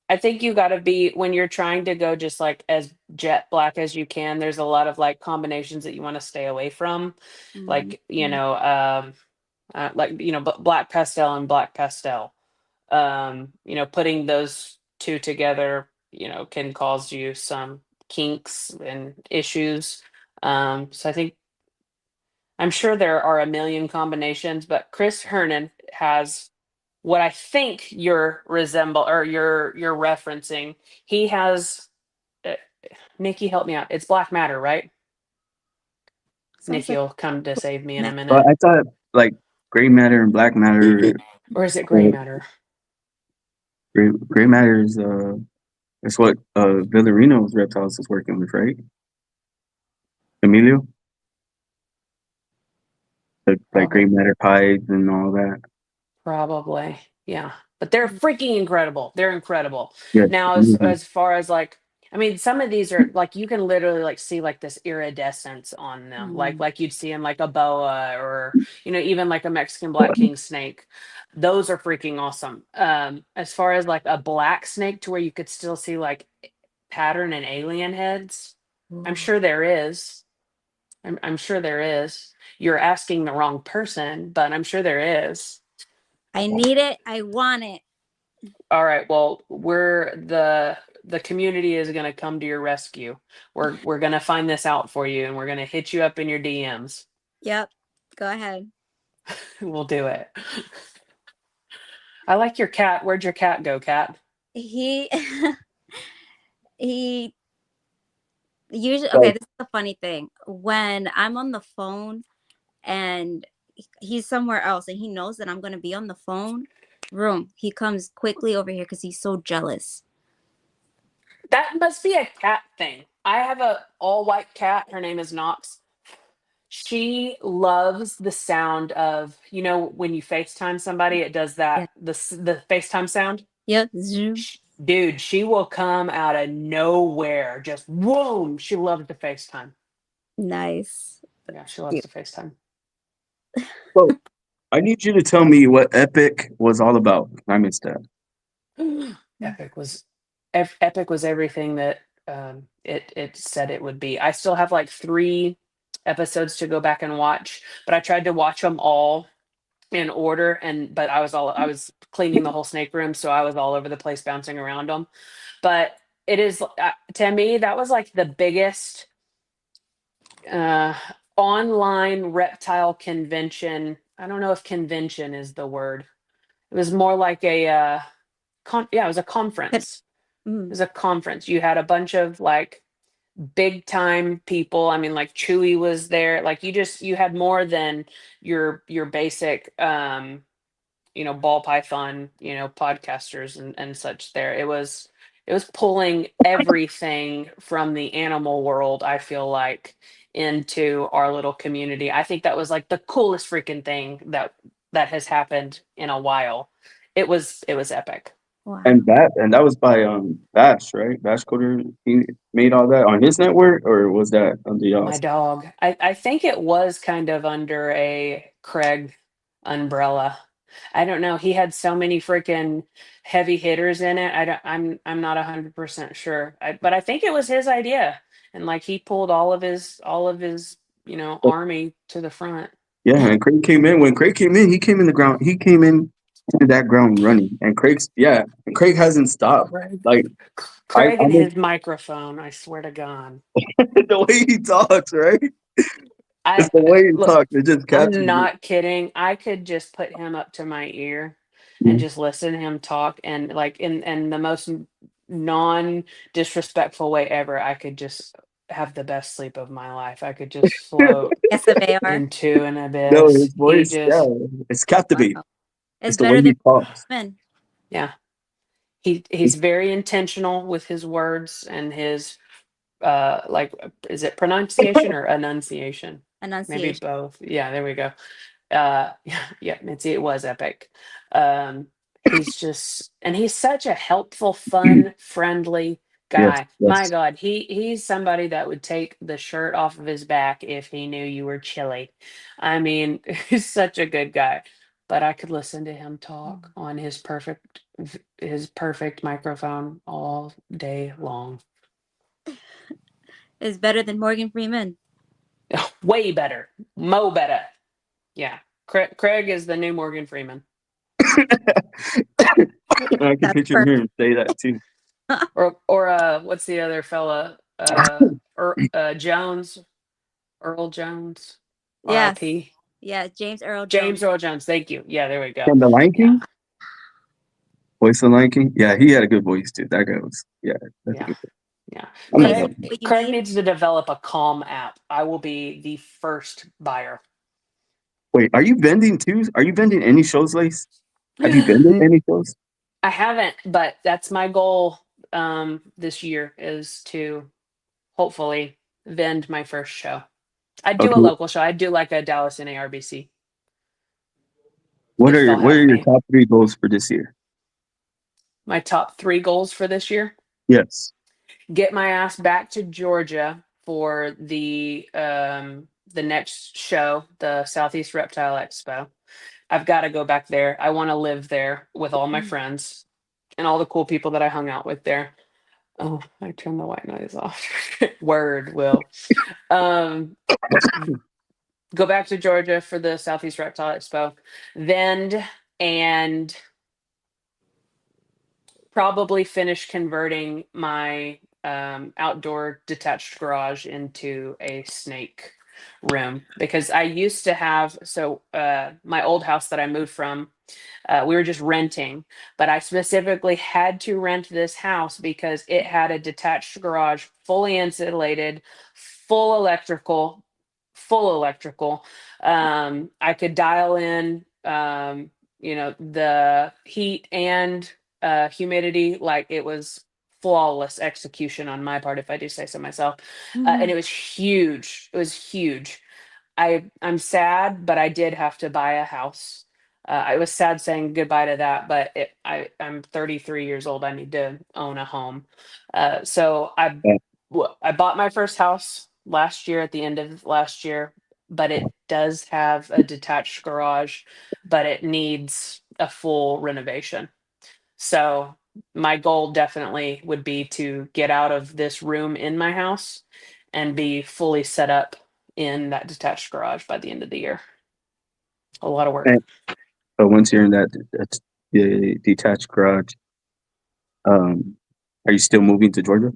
I think you got to be when you're trying to go just like as jet black as you can. There's a lot of like combinations that you want to stay away from, Mm. like black pastel and black pastel. Putting those two together, can cause you some kinks and issues. So I'm sure there are a million combinations, but Chris Hernan has what I think you're referencing. He has uh, Nikki, help me out. It's black matter, right? Sounds Nikki like will come to save me in a But minute. I thought like gray matter and black matter. Or is it gray Uh, matter? gray matter is that's what Villarino's reptiles is working with, right? Emilio, like gray Probably. matter pies and all that. Probably. Yeah. But they're freaking incredible. They're incredible. Yes, Now, amazing. as far as like, I mean, some of these are like you can literally like see like this iridescence on them, mm. like you'd see in like a boa or even like a Mexican black king snake. Those are freaking awesome. As far as like a black snake to where you could still see like pattern and alien heads, I'm sure there is. I'm sure there is. You're asking the wrong person, but I'm sure there is. I need it. I want it. All right. Well, the community is going to come to your rescue. We're going to find this out for you, and we're going to hit you up in your DMs. Yep. Go ahead. We'll do it. I like your cat. Where'd your cat go, cat? He he usually okay, So, this is the funny thing. When I'm on the phone and he's somewhere else and he knows that I'm gonna be on the phone, he comes quickly over here because he's so jealous. That must be a cat thing. I have a all white cat. Her name is Knox. She loves the sound of when you FaceTime somebody, it does Yeah. that the FaceTime sound. Yep. Zoom. Dude, she will come out of nowhere, just whoa. She loves to FaceTime. Nice. Yeah, she loves Cute. to FaceTime. so I need you to tell me what Epic was all about. I missed that. Epic was Epic was everything that it said it would be. I still have like 3 episodes to go back and watch, but I tried to watch them all in order but I was cleaning the whole snake room, so I was all over the place bouncing around them. But it is to me that was like the biggest uh online reptile convention. I don't know if convention is the word. It was more like a it was a But, conference. It mm, was a conference. You had a bunch of like big time people. I mean, like Chewy was there. Like you had more than your basic ball python, podcasters and such there. It was pulling everything from the animal world, I feel like, into our little community. I think that was like the coolest freaking thing that has happened in a while. It was epic. wow. And that was by Bash, right? Bash Coder. He made all that on his network, or was that under My y'all's? dog. I think it was kind of under a Craig umbrella. I don't know. He had so many freaking heavy hitters in it. I'm not 100% sure. But I think it was his idea. And like he pulled all of his army to the front. Yeah, and Craig came in. When Craig came in, he came in the ground. He came in to that ground running. And and Craig hasn't stopped. Craig. Like Craig I and miss his microphone, I swear to God. the way he talks, right? It's I the way he look, talks. It just I'm catches me. not kidding. I could just put him up to my ear and Mhm. just listen to him talk, and like in the most non disrespectful way ever, I could just have the best sleep of my life. I could just float SMAR. into an No, abyss. his He voice, yeah, just it's captivating. Wow. It's It's the way better than he talks. men. yeah. He's very intentional with his words and his like is it pronunciation or enunciation? Maybe Enunciation. both. Yeah, there we go. Yeah, Mitzi, it was epic. He's such a helpful, fun, friendly, guy. My Yes. God, he's somebody that would take the shirt off of his back if he knew you were chilly. I mean, he's such a good guy. But I could listen to him talk on his perfect microphone all day long. It's better than Morgan Freeman. Way better, mo better. Yeah, Craig is the new Morgan Freeman, I can That's picture perfect. him say that too. or what's the other fella? Jones, Earl Jones, Yes. R.I.P. Yeah, James Earl James Jones. Earl Jones. Thank you. Yeah, there we go. From the Lion Yeah, King? Voice of the Lion King? Yeah, he had a good voice too. That guy was, yeah, that's a yeah, good voice. yeah. I know that. Basically, what you Craig need. needs to develop a Calm app. I will be the first buyer. Wait, are you vending too? Are you vending any shows, Lace? Have you vended any shows? I haven't, but that's my goal this year is to hopefully vend my first show. I'd do a Okay. local show. I'd do like a Dallas NARBC What if they'll are have your me. top 3 goals for this year? My top 3 goals for this year: Yes. get my ass back to Georgia for the next show, the Southeast Reptile Expo. I've got to go back there. I want to live there with all my friends and all the cool people that I hung out with there. Oh, I turned the white noise off. Word, Will. Um, go back to Georgia for the Southeast Reptile Expo, vend, and probably finish converting my outdoor detached garage into a snake room, because I used to have, my old house that I moved from, we were just renting, but I specifically had to rent this house because it had a detached garage, fully insulated, full electrical, full electrical. I could dial in, the heat and humidity, like it was flawless execution on my part, if I do say so myself. And it was huge. It was huge. I'm sad, but I did have to buy a house. I was sad saying goodbye to that, but I'm 33 years old. I need to own a home. So Yeah. I bought my first house last year, at the end of last year, but it does have a detached garage, but it needs a full renovation. So my goal definitely would be to get out of this room in my house and be fully set up in that detached garage by the end of the year. A lot of work. And but once you're in that's the detached garage, are you still moving to Georgia?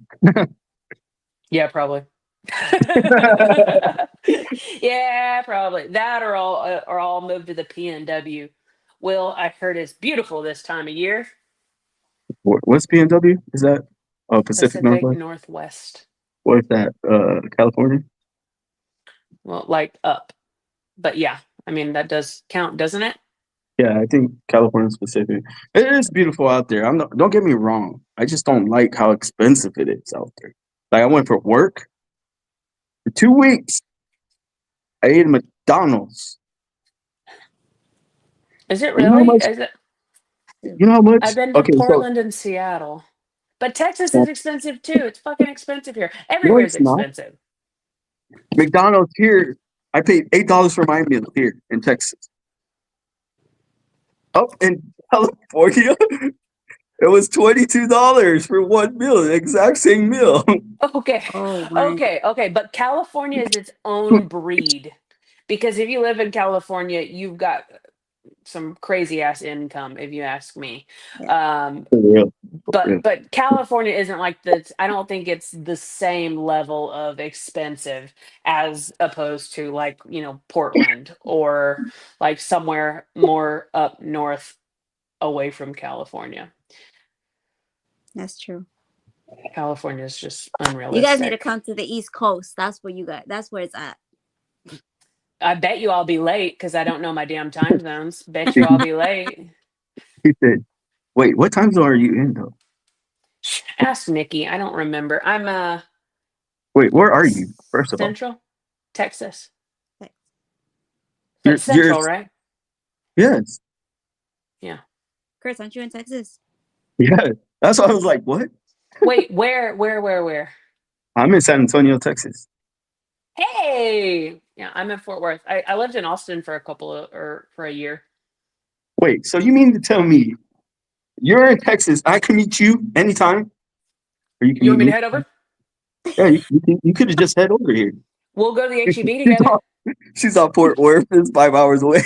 Yeah, probably. Yeah, probably that, or I'll move to the PNW. Will, I heard it's beautiful this time of year. What's BMW? Is that Pacific Pacific Northwest? Northwest. What is that? California? Well, like up, but yeah, I mean that does count, doesn't it? Yeah, I think California specific. It is beautiful out there. Don't get me wrong. I just don't like how expensive it is out there. Like I went for work for 2 weeks. I ate at McDonald's. Is it You know how really? much? Is it? You know how much? I've been to Okay, so Portland and Seattle, but Texas is expensive too. It's fucking expensive here. no, Everywhere's it's not. expensive. McDonald's here. I paid $8 for my meal here in Texas. Up in California, it was $22 for one meal, the exact same meal. Okay, Oh my god. okay. But California is its own breed, because if you live in California, you've got some crazy ass income, if you ask me. Yeah. Um, For real. For real. but California isn't like this. I don't think it's the same level of expensive as opposed to, like, Portland, or like somewhere more up north away from California. That's true. California is just You guys need to unrealistic. come to the East Coast. That's where you got. That's where it's at. I bet you I'll be late because I don't know my damn time zones. Bet He you I'll be late. said, wait, what time zone are you in though? Ask Nikki. I don't remember. I'm Wait, where are you? First of all, Central Texas. So you're it's Central, right? yes, Yeah. Chris, aren't you in Texas? yeah. That's why I was like, what? Wait, where? I'm in San Antonio, Texas. Hey, yeah, I'm in Fort Worth. I lived in Austin for for a year. Wait, so you mean to tell me you're in Texas? I can meet you anytime, or you can You meet want me to me? head over? Yeah, you could have just head over here. We'll go to the HEB She's together. on, she's on Fort Worth. It's 5 hours away.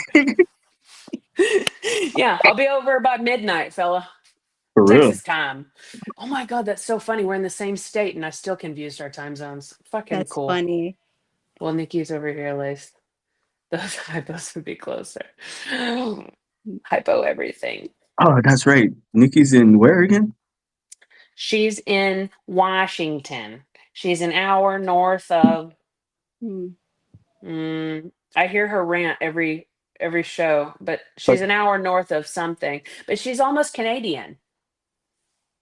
Yeah, I'll be over by midnight, fella. For real. Texas time. Oh my God, that's so funny. We're in the same state and I still confused our time zones. Fucking That's cool. funny. Well, Nikki's over here, Lace. Those hypos would be closer. Hypo everything. Oh, that's right. Nikki's in where again? She's in Washington. She's an hour north of. Hmm. I hear her rant every show, but But she's an hour north of something. But she's almost Canadian.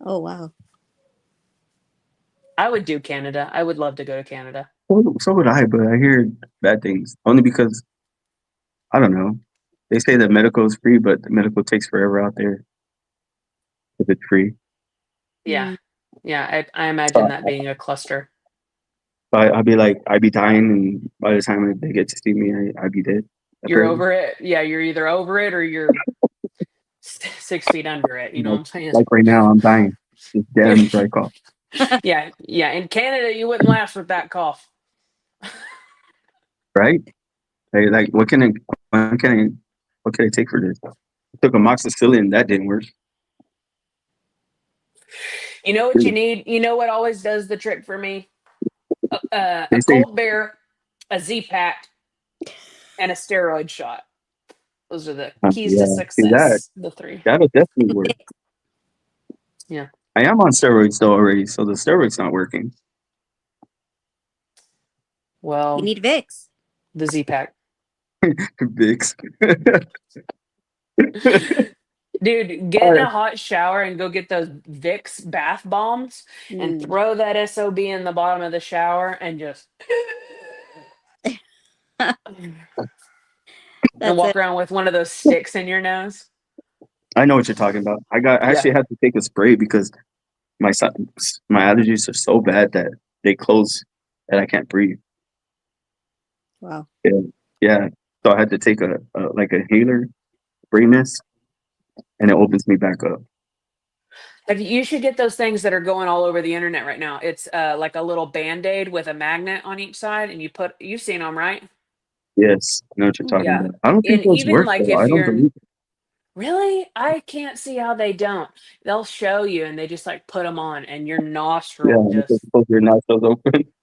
Oh wow. I would do Canada. I would love to go to Canada. so would I, but I hear bad things. Only because I don't know. They say that medical is free, but the medical takes forever out there if it's free. Yeah, Hmm. yeah. I imagine So that being a cluster. I'd be like, I'd be dying, and by the time they get to see me, I'd be dead. You're Apparently, over it. Yeah, you're either over it or you're 6 feet under it. You know what I'm saying? like right now, I'm dying. Just damn dry cough, Yeah, yeah. In Canada, you wouldn't last with that cough. right? Like, what can I, what can I take for this? I took amoxicillin, that didn't work. You know what you need? You know what always does the trick for me? They A say, cold beer, a Z-Pack, and a steroid shot. Those are the keys yeah, to see that success. The three. that'll definitely work. Yeah. I am on steroids though already, so the steroids not working. You Well, need Vicks. the Z-Pack. Vicks. Dude, get All in right. a hot shower and go get those Vicks bath bombs and Mm. throw that SOB in the bottom of the shower and just and That's walk it. around with one of those sticks in your nose. I know what you're talking about. I Yeah. actually had to take a spray because my allergies are so bad that they close and I can't breathe. Wow. Yeah, yeah. So I had to take a like a inhaler, spray mist, and it opens me back up. You should get those things that are going all over the internet right now. It's like a little band-aid with a magnet on each side, and you've seen them, right? Yes, I know what you're talking Yeah. about. I don't think And those even work like though. I if don't you're believe it. really, I can't see how they don't. They'll show you and they just like put them on and your Yeah, nostril it's just, supposed your nostrils open.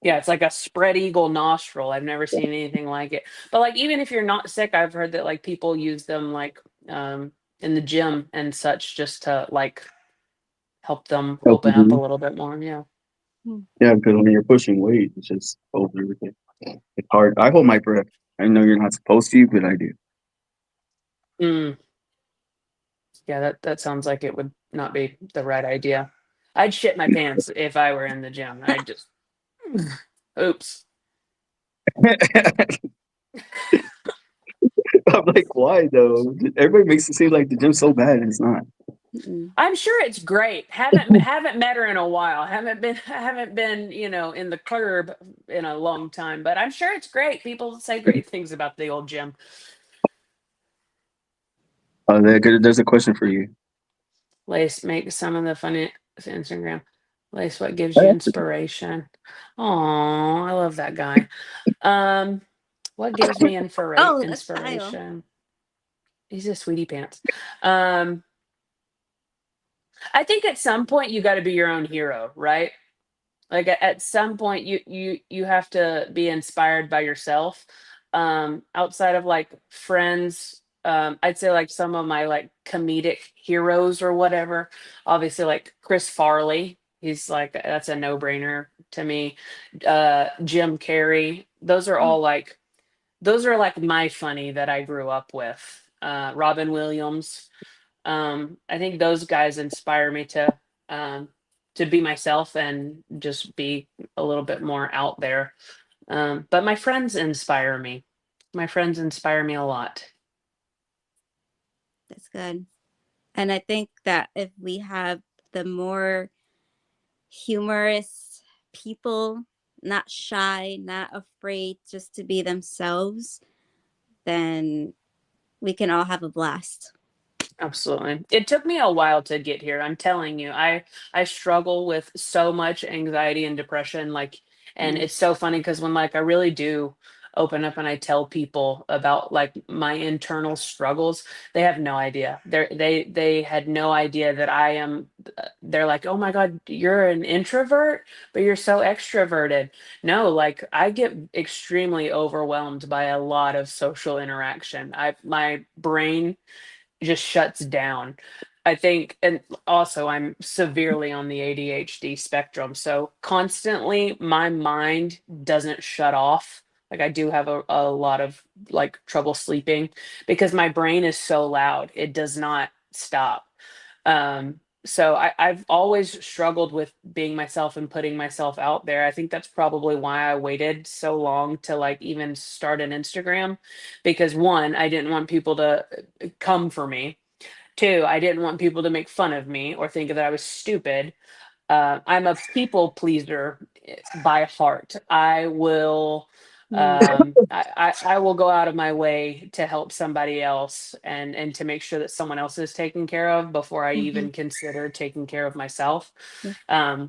yeah, it's like a spread eagle nostril. I've never seen anything like it. But like even if you're not sick, I've heard that like people use them like in the gym and such just to like help them Help you open up a breathe. little bit more. Yeah. Yeah, because when you're pushing weight, it just holds everything. It's hard. I hold my breath. I know you're not supposed to, but I do. Mm, yeah, that sounds like it would not be the right idea. I'd shit my pants if I were in the gym. I'd just oops. I'm like, why though? Everybody makes it seem like the gym's so bad, and it's not. Mm-mm. I'm sure it's great. Haven't met her in a while. Haven't been, in the club in a long time, but I'm sure it's great. People say great things about the old gym. There's a question for you. Lace, make some of the funny Instagram. Lace, what gives you inspiration? Oh, I love that guy. What gives me Oh, that's style. inspiration? He's a sweetie pants. Um, I think at some point you got to be your own hero, right? Like at some point you have to be inspired by yourself. Outside of like friends, I'd say like some of my like comedic heroes or whatever. Obviously, like Chris Farley. He's like that's a no-brainer to me. Jim Carrey. Those are like my funny that I grew up with. Robin Williams. I think those guys inspire me to be myself and just be a little bit more out there. But my friends inspire me. My friends inspire me a lot. That's good. And I think that if we have the more humorous people, not shy, not afraid just to be themselves, then we can all have a blast. Absolutely. It took me a while to get here. I'm telling you. I struggle with so much anxiety and depression, like, and Mm. it's so funny because when like I really do open up and I tell people about like my internal struggles, they have no idea. They had no idea that I am they're like, "Oh my God, you're an introvert, but you're so extroverted." No, like I get extremely overwhelmed by a lot of social interaction. I my brain just shuts down. I think, and also I'm severely on the ADHD spectrum. So constantly my mind doesn't shut off. Like I do have a lot of like trouble sleeping because my brain is so loud. It does not stop. So I've always struggled with being myself and putting myself out there. I think that's probably why I waited so long to like even start an Instagram because one, I didn't want people to come for me. Two, I didn't want people to make fun of me or think that I was stupid. I'm a people pleaser by heart. I will Mm. I will go out of my way to help somebody else and to make sure that someone else is taken care of before I Hmm. even consider taking care of myself. Yeah.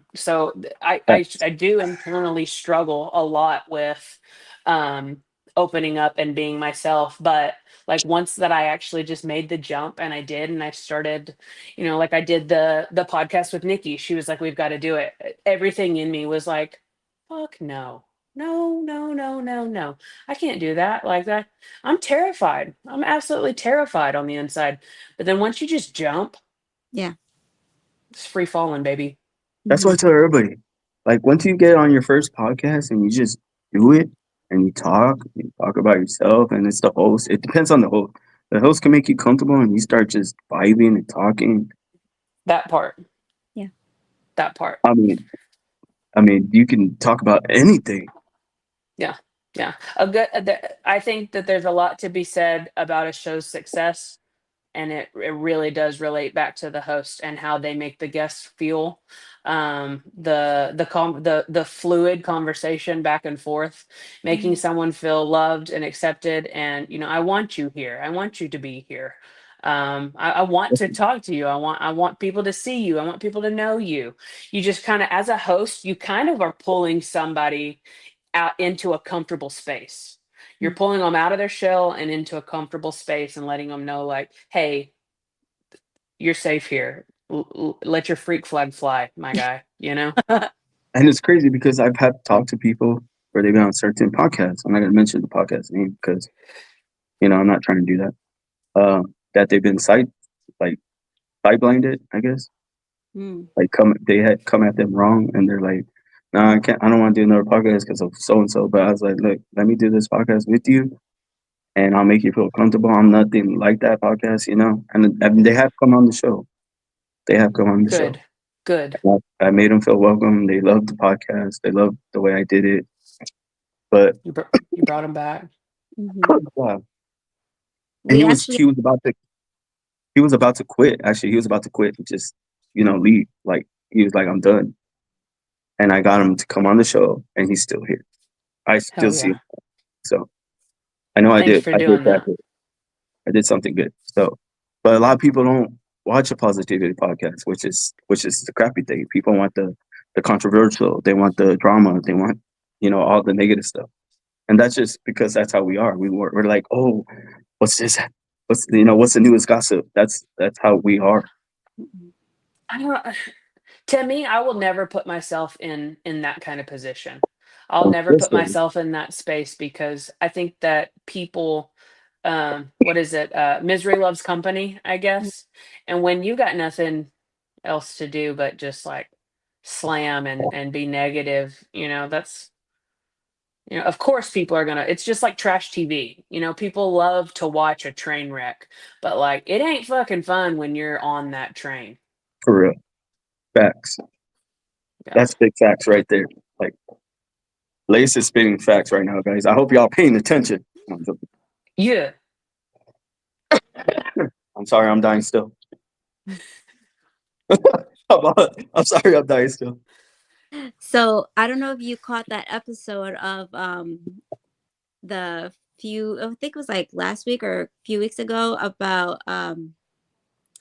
I do internally struggle a lot with um opening up and being myself, but like once that I actually just made the jump and I did and I started, like I did the podcast with Nikki. She was like, "We've got to do it." Everything in me was like, "Fuck no. No, no, no, no, no. I can't do that like that." I'm terrified. I'm absolutely terrified on the inside. But then once you just jump, Yeah. it's free falling, baby. That's what I Hmm. tell everybody. Like once you get on your first podcast and you just do it and you talk about yourself and it's the host. It depends on the host. The host can make you comfortable and you start just vibing and talking. That part. Yeah. That part. I mean, you can talk about anything. Yeah. Yeah. I think that there's a lot to be said about a show's success, and it really does relate back to the host and how they make the guests feel. The fluid conversation back and forth, making Hmm. someone feel loved and accepted, and I want you here, I want you to be here. I want to talk to you. I want people to see you. I want people to know you. You just kind of, as a host, you kind of are pulling somebody out into a comfortable space. You're pulling them out of their shell and into a comfortable space and letting them know, like, hey, you're safe here. Let your freak flag fly, my guy, you know? And it's crazy because I've had talked to people where they've been on certain podcasts. I'm not going to mention the podcast name because, I'm not trying to do that. That they've been like, sight blinded, I guess. Mm. Like they had come at them wrong and they're like, no, I can't, I don't want to do another podcast because of so and so. But I was like, look, let me do this podcast with you and I'll make you feel comfortable. I'm nothing like that podcast, and they have come on the show. They have come on the show. Good. Good. I made them feel welcome. They loved the podcast. They loved the way I did it. But You brought him back. Hmm. wow. And We actually. he was about to quit. Actually, he was about to quit and just, leave. Like he was like, I'm done. And I got him to come on the show and he's still here. I still Hell see him. yeah. So I know Thanks for I did doing that that. good. I did something good. So but a lot of people don't watch a positivity podcast, which is the crappy thing. People want the controversial, they want the drama, they want, all the negative stuff. And that's just because that's how we are. We're like, oh, what's this? What's the newest gossip? That's how we are. I don't To me, I will never put myself in that kind of position. I'll never Yes, put sir. myself in that space because I think that people, what is it? Misery loves company, I guess. And when you got nothing else to do but just like slam and be negative, of course people are gonna. It's just like trash TV. People love to watch a train wreck, but like it ain't fucking fun when you're on that train. For real. Facts. Yeah. That's big facts right there. Like Lace is spitting facts right now, guys. I hope y'all paying attention. No, I'm joking. Yeah. I'm sorry, I'm dying still. I'm sorry, I'm dying still. So I don't know if you caught that episode of the few, I think it was like last week or a few weeks ago, about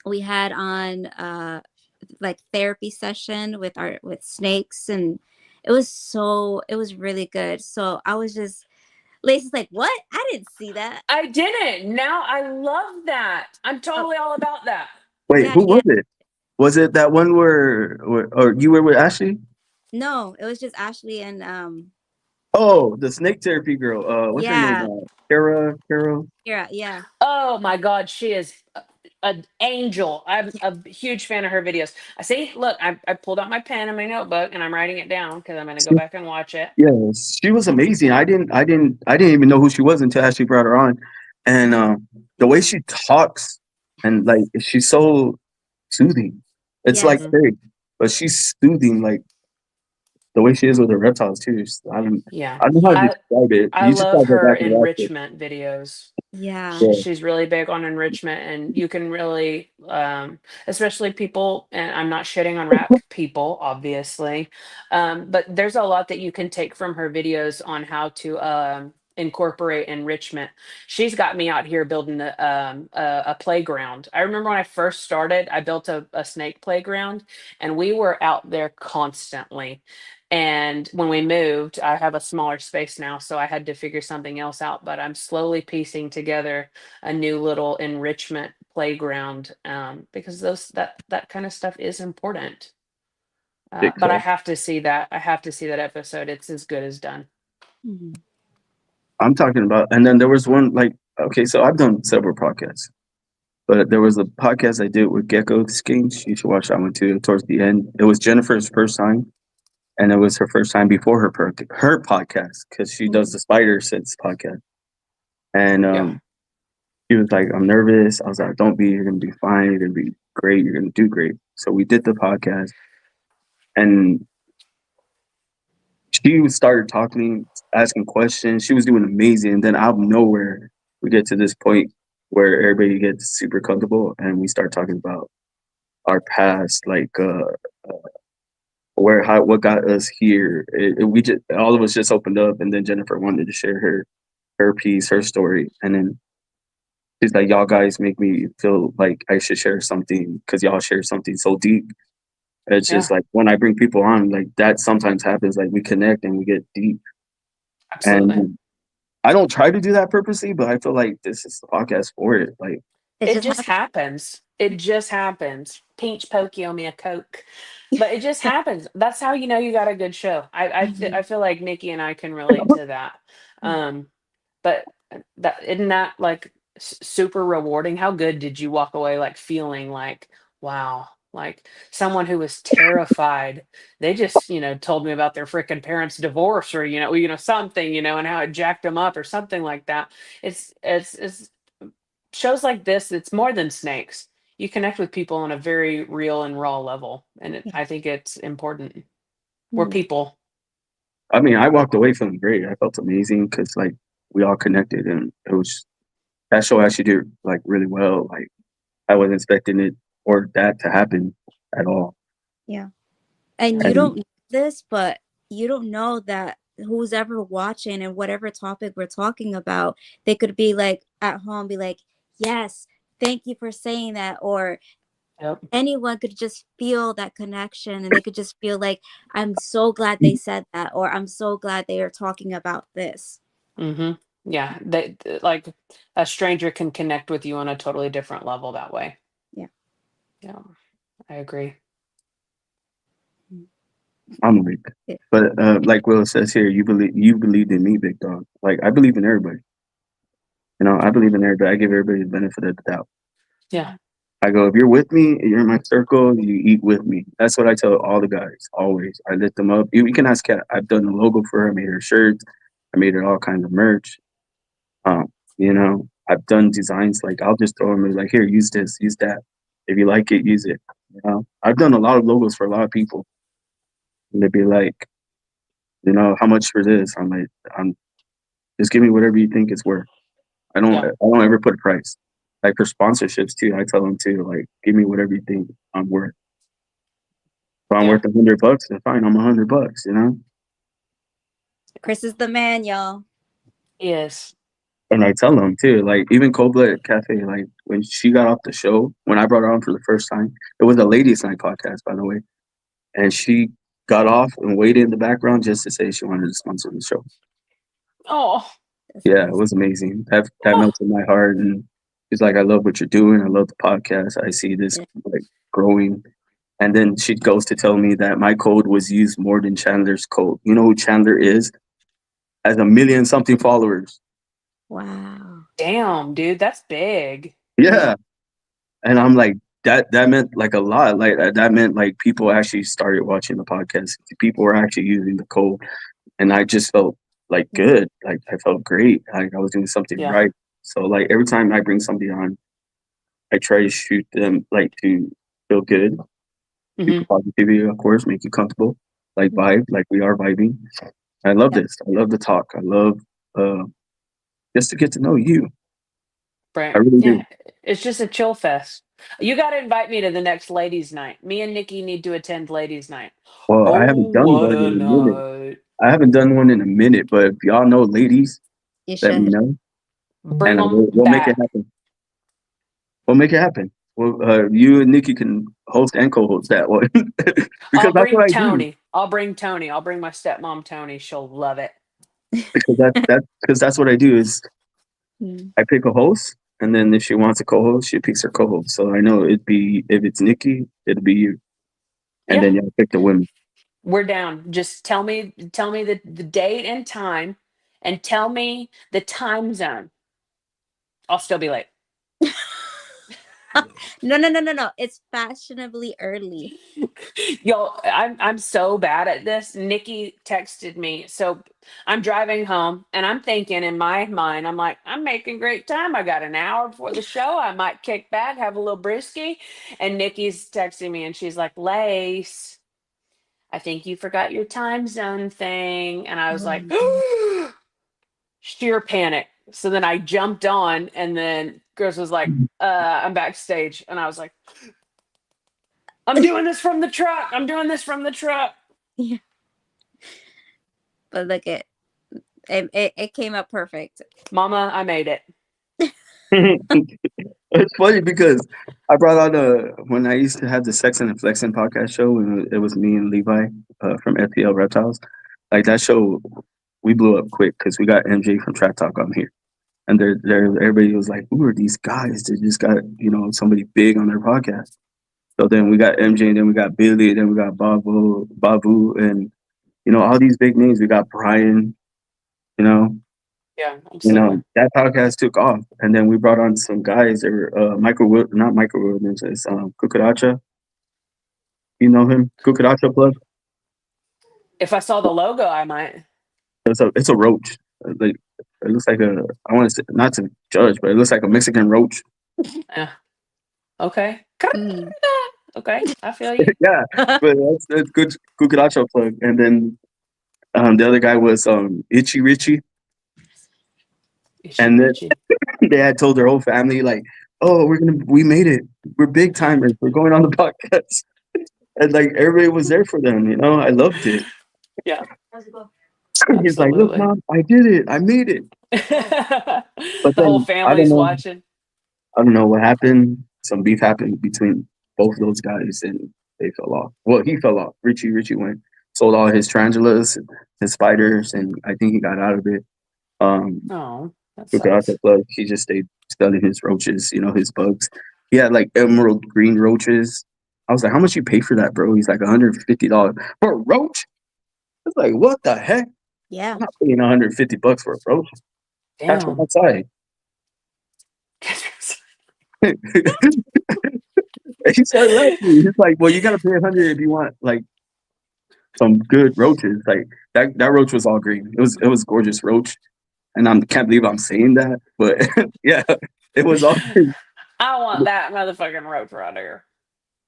we had on like therapy session with snakes, and it was really good. So I was just, Lacey's like, what? I didn't see that. I didn't. Now I love that. I'm Oh totally all about that. Wait, yeah, who yeah. was it? Was it that one where or you were with Ashley? No, it was just Ashley and Oh, the snake therapy girl. What's her name? yeah, Kara. Carol. yeah. Oh my God, she is an angel. I'm a huge fan of her videos. I see. Look, I pulled out my pen and my notebook, and I'm writing it down because I'm going to go back and watch it. Yes, she was amazing. I didn't even know who she was until Ashley brought her on, and the way she talks and like she's so soothing. It's like Yes. Hmm. fake, but she's soothing. Like the way she is with her reptiles too. Yeah, I don't know how to I describe it. I You just love gotta go her back and watch it. enrichment videos. Yeah. Yeah, She's really big on enrichment, and you can really especially people, and I'm not shitting on rat people obviously, but there's a lot that you can take from her videos on how to incorporate enrichment. She's got me out here building a playground. I remember when I first started, I built a snake playground, and we were out there constantly. And when we moved, I have a smaller space now, so I had to figure something else out, but I'm slowly piecing together a new little enrichment playground, because that kind of stuff is important. big But I time. have to see that. I have to see that episode. It's as good as done. Mhm. I'm talking about, and then there was one like okay, so I've done several podcasts, but there was a podcast I did with Gecko Skinks. You should watch that one too. Towards the end, it was Jennifer's first time, and it was her first time before her podcast because she does Mhm. the Spider Sense podcast. And Yeah. he was like, "I'm nervous." I was like, "Don't be. You're gonna be fine. You're gonna be great. You're gonna do great." So we did the podcast, and she started talking, asking questions. She was doing amazing. And then out of nowhere, we get to this point where everybody gets super comfortable, and we start talking about our past, like where how what got us here. We just all of us just opened up, and then Jennifer wanted to share her piece, her story, and then she's like, "Y'all guys make me feel like I should share something because y'all share something so deep." It's just Yeah. like when I bring people on, like that sometimes happens. Like we connect and we get deep, Absolutely. and I don't try to do that purposely, but I feel like this is the podcast for it. Like, It It just just happened. happens. It just happens. Peach pokey on me a Coke. But it just happens. That's how you know you got a good show. I Mhm. feel like Nikki and I can relate to that. Um, but that isn't that like super rewarding? How good did you walk away like feeling like, wow, like someone who was terrified, they just, told me about their freaking parents' divorce, or something, and how it jacked them up or something like that. It's shows like this, it's more than snakes. You connect with people on a very real and raw level, and Yeah. I think it's important. We're Mhm. people. I mean, I walked away feeling great. I felt amazing because like we all connected, and it was that show actually did like really well. Like I wasn't expecting it or that to happen at all. Yeah. And you And don't know this, but you don't know that who's ever watching and whatever topic we're talking about, they could be like at home, be like, yes, thank you for saying that. Or Yep. anyone could just feel that connection, and they could just feel like, I'm so glad they said that, or I'm so glad they are talking about this. Yeah, like a stranger can connect with you on a totally different level that way. Yeah. Yeah, I agree. I'm like, Yeah. but like Will says here, you believed in me, big dog. Like I believe in everybody. I believe in everybody. I give everybody the benefit of the doubt. Yeah. I go, if you're with me, you're in my circle, you eat with me. That's what I tell all the guys, always. I lift them up. You can ask Kat. I've done the logo for her, I made her shirts, I made her all kinds of merch. I've done designs like I'll just throw them like, here, use this, use that. If you like it, use it. I've done a lot of logos for a lot of people. And they'd be like, how much for this? I'm like, I'm just give me whatever you think it's worth. Yeah. I don't ever put a price. Like for sponsorships too, I tell them too, like, give me whatever you think I'm worth. If I'm Yeah. worth $100, then fine, I'm $100, you know? Chris is the man, y'all. Yes. And I tell them too, like even Cold Blooded Cafe, like when she got off the show, when I brought her on for the first time, it was a ladies' night podcast, by the way. And she got off and waited in the background just to say she wanted to sponsor the show. Oh. That's Yeah, it nice. was amazing. That Oh. melted my heart. And she's like, I love what you're doing. I love the podcast. I see this Yeah. like growing. And then she goes to tell me that my code was used more than Chandler's code. You know who Chandler is? Has a million something followers. Wow. Damn, dude, that's big. Yeah. And I'm like, that meant like a lot. Like that meant like people actually started watching the podcast. People were actually using the code. And I just felt like good. Like I felt great. Like I was doing something Yeah. right. So like every time I bring somebody on, I try to shoot them like to feel good, Hmm. shoot the positivity, of course, make you comfortable, like vibe, like we are vibing. I love Yep. this. I love the talk. I love uh, just to get to know you. I Right. really Yeah. do. It's just a chill fest. You got to invite me to the next ladies' night. Me and Nikki need to attend ladies' night. Well, I Oh, haven't done what one a in a minute. night. I haven't done one in a minute, but if y'all know ladies, You let me should. know, Bring and them we'll make it back. happen. We'll make it happen. Well, you and Nikki can host and co-host that one because I'll that's bring what I do. Tony. I'll bring Tony. I'll bring my stepmom Tony. She'll love it. Because that's what I do is Mm. I pick a host, and then if she wants a co-host, she picks her co-host. So I know it'd be if it's Nikki, it'd be you, and Yeah, then y'all pick the women. we're down. Just tell me the date and time and tell me the time zone. I'll still be late. No. It's fashionably early. Yo, I'm so bad at this. Nikki texted me. So I'm driving home and I'm thinking in my mind, I'm like, I'm making great time. I got an hour before the show. I might kick back, have a little brisky. And Nikki's texting me and she's like, Lace, I think you forgot your time zone thing. And I was like, Oh, sheer panic. So then I jumped on and then Chris was like, I'm backstage. And I was like, I'm doing this from the truck. I'm doing this from the truck. yeah. But look, it came out perfect. Mama, I made it. It's funny because I brought out when I used to have the Sex and the Flexin podcast show, and it was me and Levi from FPL Reptiles. Like that show, we blew up quick because we got MJ from Trap Talk on here, and everybody was like, "Who are these guys? They just got somebody big on their podcast." So then we got MJ, and then we got Billy, then we got Babu, and all these big names. We got Brian, you know, Yeah, absolutely. that podcast took off, and then we brought on some guys. They were not Michael Williams, it's Cucaracha. You know him, Cucaracha Plug. If I saw the logo, I might. It's a roach. Like it looks like a. I want to say not to judge, but it looks like a Mexican roach. Yeah. Okay. Mm. Okay. I feel you. Yeah, but that's good Cucaracha Plug. And then the other guy was Itchy Richie, Itchy and then Richie. they had told their whole family like, "Oh, we made it. We're big timers. We're going on the podcast." And like everybody was there for them, I loved it. Yeah, He's like, "Look, absolutely. mom, I did it. I made it." The But whole then family's watching. I don't know what happened. Some beef happened between both of those guys, and they fell off. Well, he fell off. Richie went sold all his tarantulas, his spiders, and I think he got out of it. Oh, that Took it out sucks. the plug. He just stayed studying his roaches, his bugs. He had like emerald green roaches. I was like, "How much you pay for that, bro?" He's like, $150 for a roach. I was like, "What the heck? Yeah. I'm not paying $150 for a roach. Catch one Damn. outside." He started laughing. He's like, "Well, you gotta pay 100 if you want like some good roaches." Like that roach was all green. It was gorgeous roach, and I can't believe I'm saying that, but yeah, it was all green. I want that motherfucking roach right here.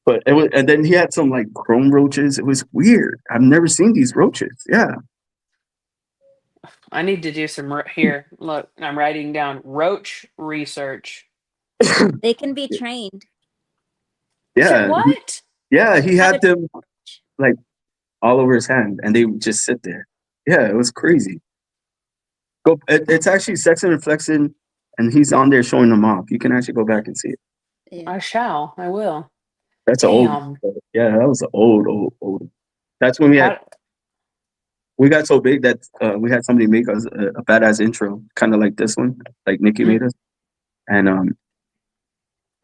But it was, and then he had some like chrome roaches. It was weird. I've never seen these roaches. Yeah, I need to do some here. Look, I'm writing down roach research. They can be trained. Say yeah, what? yeah. He How had to- them. like all over his hand, and they would just sit there. Yeah, it was crazy. It's actually Sexton and Flexin, and he's on there showing them off. You can actually go back and see it. Yeah. I shall. I will. That's an old. Damn. Yeah, that was an old. That's when How, we got so big that we had somebody make us a badass intro, kind of like this one, like Nikki Mhm. made us, and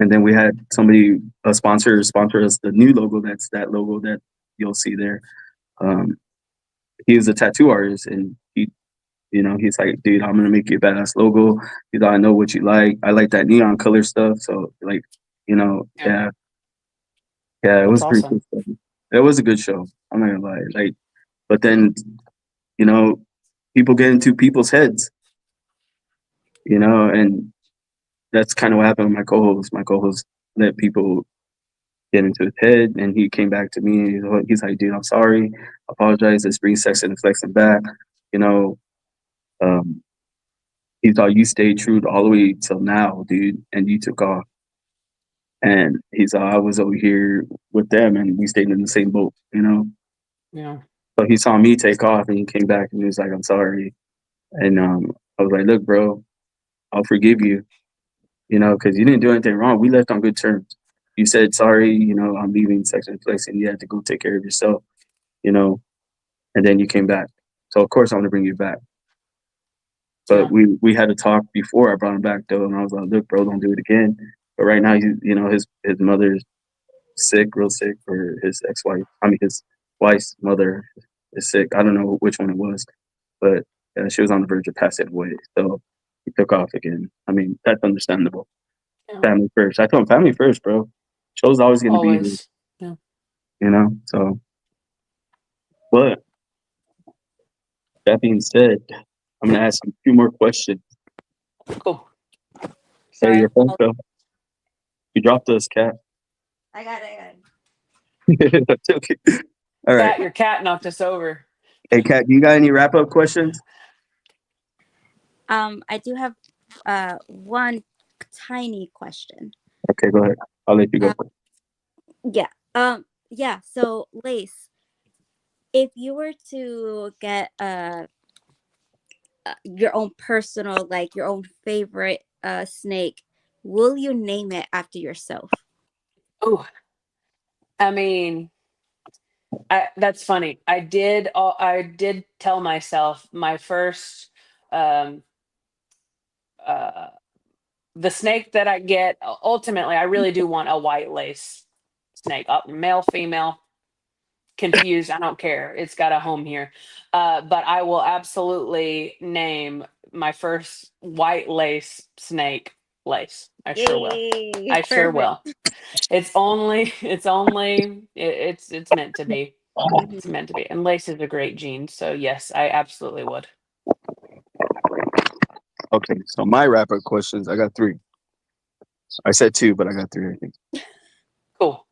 and then we had somebody sponsor us the new logo. That's that logo that you'll see there. Um, he's a tattoo artist, and he's like, dude, I'm gonna make you a badass logo. He's like, I know what you like. I like that neon color stuff. So like, Yeah. yeah, it That's was pretty awesome. cool stuff. It was a good show. I'm not gonna lie. Like, but then, you know, people get into people's heads, and that's kind of what happened with my co-host. My co-host let people get into his head, and he came back to me. And he's like, dude, I'm sorry. I apologize. Let's bring Sex and Flexing back. You know, um, he thought you stayed true all the way till now, dude, and you took off. And he's I was over here with them, and we stayed in the same boat. Yeah. But he saw me take off, and he came back, and he was like, I'm sorry. And I was like, look, bro, I'll forgive you, because you didn't do anything wrong. We left on good terms. You said, sorry, I'm leaving Sex and Flex, and you had to go take care of yourself, you know, and then you came back. So, of course, I'm going to bring you back. But Yeah. we had a talk before I brought him back, though, and I was like, look, bro, don't do it again. But right now, his mother's sick, real sick, or his ex-wife. I mean, his wife's mother is sick. I don't know which one it was, but she was on the verge of passing away. So he took off again. I mean, that's understandable. Yeah. Family first. I told him family first, bro. Show's always going to be here, Always. Yeah. So, but that being said, I'm going to ask you a few more questions. Cool. Hey, Sorry. your phone fell. You dropped us, Cat. I got it. That's okay. All right. Cat, your cat knocked us over. Hey, Cat, you got any wrap up questions? I do have one tiny question. Okay, go ahead. I'll let you go first. Yeah. Yeah. So, Lace, if you were to get your own personal, like your own favorite snake, will you name it after yourself? Oh, I mean, that's funny. I did tell myself my first um uh the snake that I get, ultimately I really do want a white lace snake. Male, female, confused, I don't care. It's got a home here. But I will absolutely name my first white lace snake Lace. I sure will. Yay! I sure will. Perfect. It's meant to be. Mhm. It's meant to be. And Lace is a great gene. So yes, I absolutely would. Okay, so my wrap up questions, I got 3. I said 2, but I got 3, I think. Cool.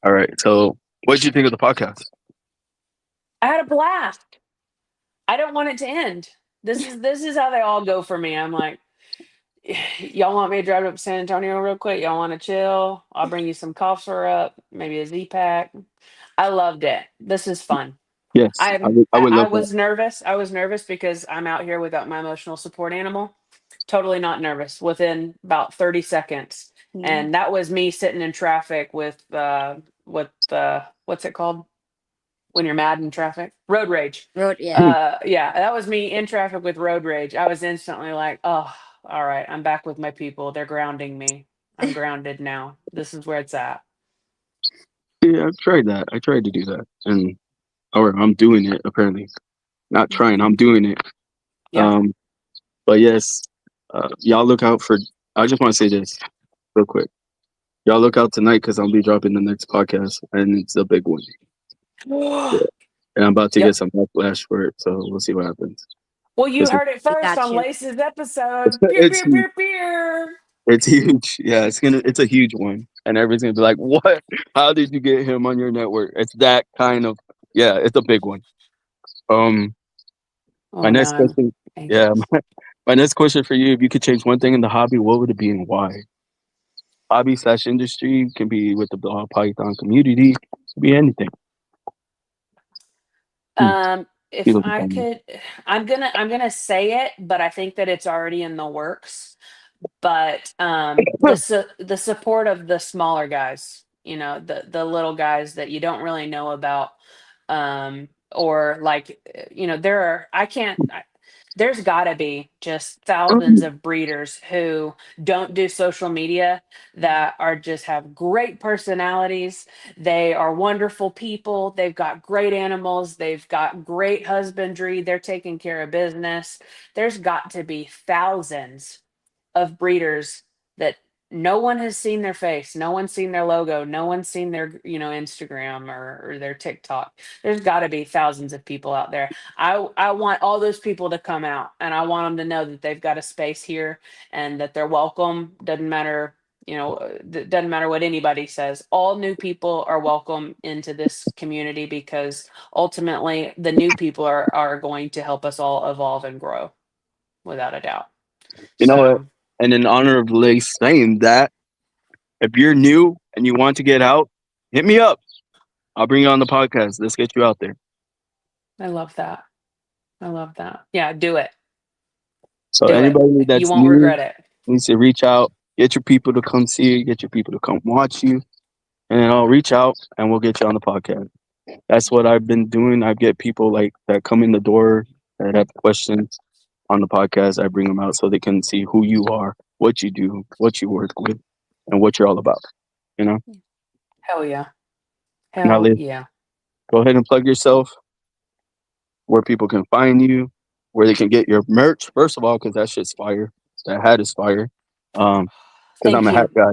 All right, so what did you think of the podcast? I had a blast. I don't want it to end. This is how they all go for me. I'm like, y'all want me to drive up to San Antonio real quick? Y'all want to chill? I'll bring you some cough syrup, maybe a Z pack. I loved it. This is fun. Yes, I would I love that. was nervous. I was nervous because I'm out here without my emotional support animal. Totally not nervous within about 30 seconds. Mhm. And that was me sitting in traffic with what's it called when you're mad in traffic? Road rage. Road, yeah. Yeah, that was me in traffic with road rage. I was instantly like, oh, all right, I'm back with my people. They're grounding me. I'm grounded now. This is where it's at. Yeah, I've tried that. I tried to do that, or I'm doing it apparently. Not trying, I'm doing it. Yeah. But yes, y'all look out for. I just want to say this real quick. Y'all look out tonight because I'll be dropping the next podcast, and it's a big one. And I'm about to Yep. get some backlash for it, so we'll see what happens. Well, you It's, heard it We first got on you. Lace's episode. Pew, it's pew, pew, pew. It's huge. Yeah, it's a huge one. And everybody's gonna be like, what? How did you get him on your network? It's that kind of it's a big one. Um my Oh next no, I'm question yeah, anxious. my next question for you, if you could change one thing in the hobby, what would it be and why? Hobby/industry can be with the ball python community, could be anything. If People can I find you. could, I'm gonna say it, but I think that it's already in the works. But the support of the smaller guys, the little guys that you don't really know about, or like, there are I can't. There's got to be just thousands of breeders who don't do social media that are just have great personalities. They are wonderful people. They've got great animals. They've got great husbandry. They're taking care of business. There's got to be thousands of breeders that no one has seen their face, no one's seen their logo, no one's seen their, Instagram or their TikTok. There's got to be thousands of people out there. I want all those people to come out, and I want them to know that they've got a space here and that they're welcome. Doesn't matter, doesn't matter what anybody says. All new people are welcome into this community, because ultimately the new people are going to help us all evolve and grow, without a doubt. You know what? So And in honor of Lace saying that, if you're new and you want to get out, hit me up. I'll bring you on the podcast. Let's get you out there. I love that. I love that. Yeah, do it. So Do it. anybody You that's won't new regret it. needs to reach out, get your people to come see you, get your people to come watch you, and then I'll reach out and we'll get you on the podcast. That's what I've been doing. I get people like that come in the door that have questions on the podcast. I bring them out so they can see who you are, what you do, what you work with, and what you're all about. You know. Hell yeah. Now, Hell Liz, yeah. go ahead and plug yourself, where people can find you, where they can get your merch. First of all, because that shit's fire. That hat is fire. Because I'm Thank a hat you. guy.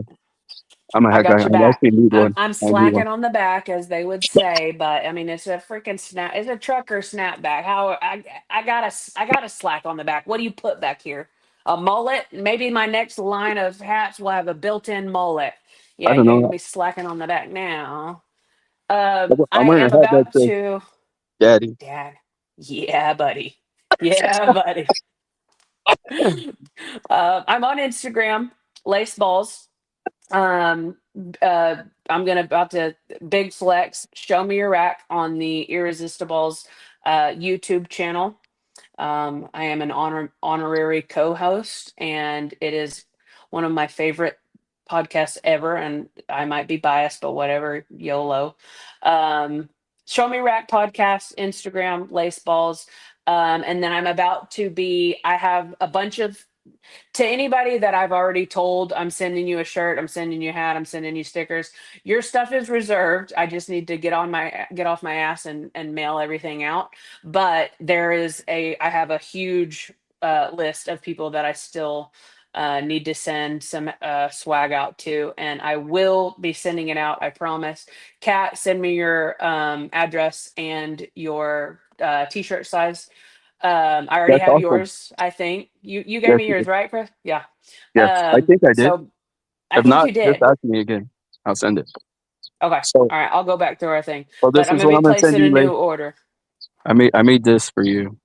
I'm a I hat guy. got your I back. actually need one. I'm I need one. slacking on the back, as they would say, but I mean, it's a freaking snap. It's a trucker snapback. How I got a slack on the back. What do you put back here? A mullet? Maybe my next line of hats will have a built-in mullet. I Yeah, don't you're gonna know. be slacking on the back now. I'm I wearing am a hat that about says to. "Daddy." Dad. Yeah, buddy. Yeah, buddy. I'm on Instagram, Lace Balls. Um, I'm gonna about to big flex. Show me your rack on the Irresistibles YouTube channel. I am an honorary co-host, and it is one of my favorite podcasts ever. And I might be biased, but whatever, YOLO. Um, Show Me Rack podcast, Instagram, Lace Balls. And then I'm about to be. I have a bunch of to anybody that I've already told, I'm sending you a shirt, I'm sending you a hat, I'm sending you stickers. Your stuff is reserved. I just need to get off my ass and mail everything out. But I have a huge list of people that I still need to send some swag out to, and I will be sending it out. I promise. Kat, send me your address and your t-shirt size. I already That's have awesome. yours, I think. You gave Yes, me you yours, did. right, Chris? Yeah. Yes, I think I did. So I If think not, you just did. ask me again. I'll send it. Okay. So, All right. I'll go back through our thing. But this I'm is gonna what be I'm gonna send placing you, a Lay. new order. I made this for you.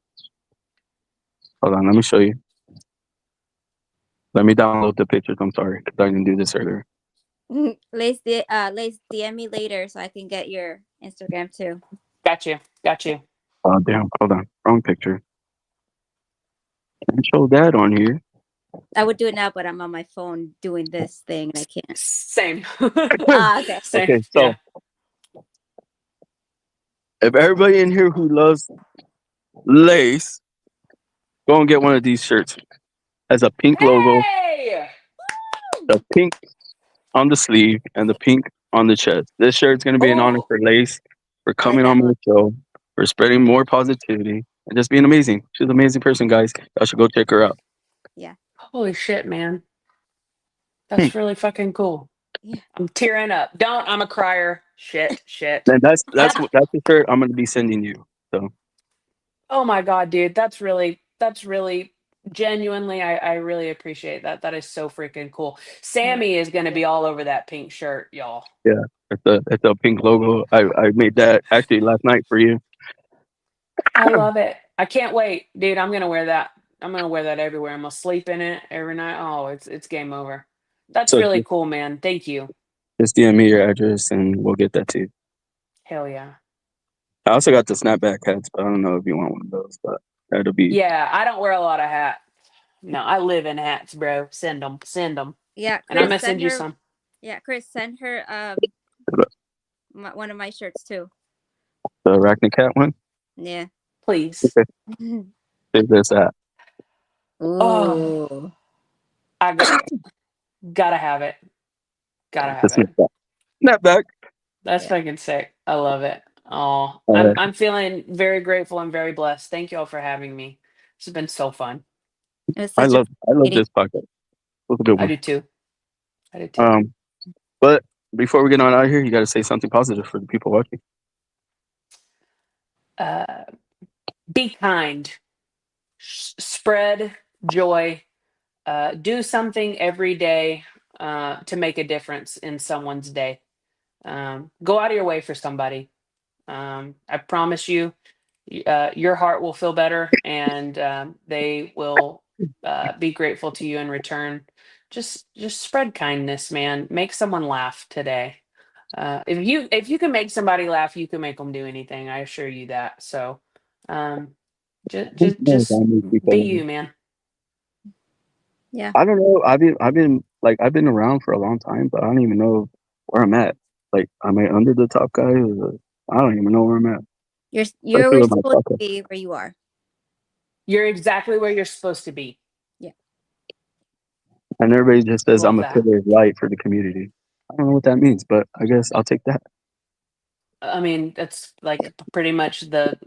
Hold on, let me show you. Let me download the pictures. I'm sorry, 'cause I didn't do this earlier. Lace DM me later so I can get your Instagram too. Got you. Got you. Oh damn! Hold on, wrong picture. Can't show that on here. I would do it now, but I'm on my phone doing this thing and I can't. Same. Okay. Same. Okay, Yeah. so if everybody in here who loves lace, go and get one of these shirts. Has a pink logo, Hey! the pink on the sleeve, and the pink on the chest. This shirt's gonna be an honor Oh, for Lace for I like coming that on my one. show, for spreading more positivity, and just being amazing. She's an amazing person, guys. Y'all should go check her out. Yeah. holy shit, man. Hmm. That's really fucking cool. Yeah. I'm tearing up. I'm a crier. Shit. Shit. And that's the shirt I'm gonna be sending you. So Oh my God, dude. That's really genuinely, I really appreciate that. That is so freaking cool. Yeah. Sammy is gonna be all over that pink shirt, y'all. yeah, it's a pink logo. I made that actually last night for you. I love it. I can't wait, dude. I'm gonna wear that. I'm gonna wear that everywhere. I'm gonna sleep in it every night. Oh, it's game over. That's So really cool, man. Thank you. just DM me your address and we'll get that to you. Hell yeah. I also got the snapback hats, but I don't know if you want one of those. But that'll be Yeah, I don't wear a lot of hats. No, I live in hats, bro. Send them, send them, Yeah, and I'm Chris, gonna send send you her. some. Yeah, Chris, send her one of my shirts too. the arachnid cat one. Yeah. Please. Okay, take this at. Oh, Ooh. I gotta have it. Gotta The have it. snapback. Snapback. That's Yeah. fucking sick. I love it. Oh, Uh, I'm feeling very grateful and very blessed. Thank you all for having me. This has been so fun. It was I such a love meeting. this podcast. It was a good I one. do too. I do too. But before we get on out of here, you got to say something positive for the people watching. Uh, be kind. Spread joy. Do something every day to make a difference in someone's day. Go out of your way for somebody. I promise you, your heart will feel better, and they will be grateful to you in return. Just spread kindness, man. Make someone laugh today. If you can make somebody laugh, you can make them do anything. I assure you that. So, just be you, man. Yeah. I don't know. I've been around for a long time, but I don't even know where I'm at. Like, am I under the top guy? I don't even know where I'm at. Especially You're with my supposed to podcast. be where you are. You're exactly where you're supposed to be. Yeah. And everybody just says I'm Love a that. pillar of light for the community. I don't know what that means, but I guess I'll take that. I mean, that's like pretty much the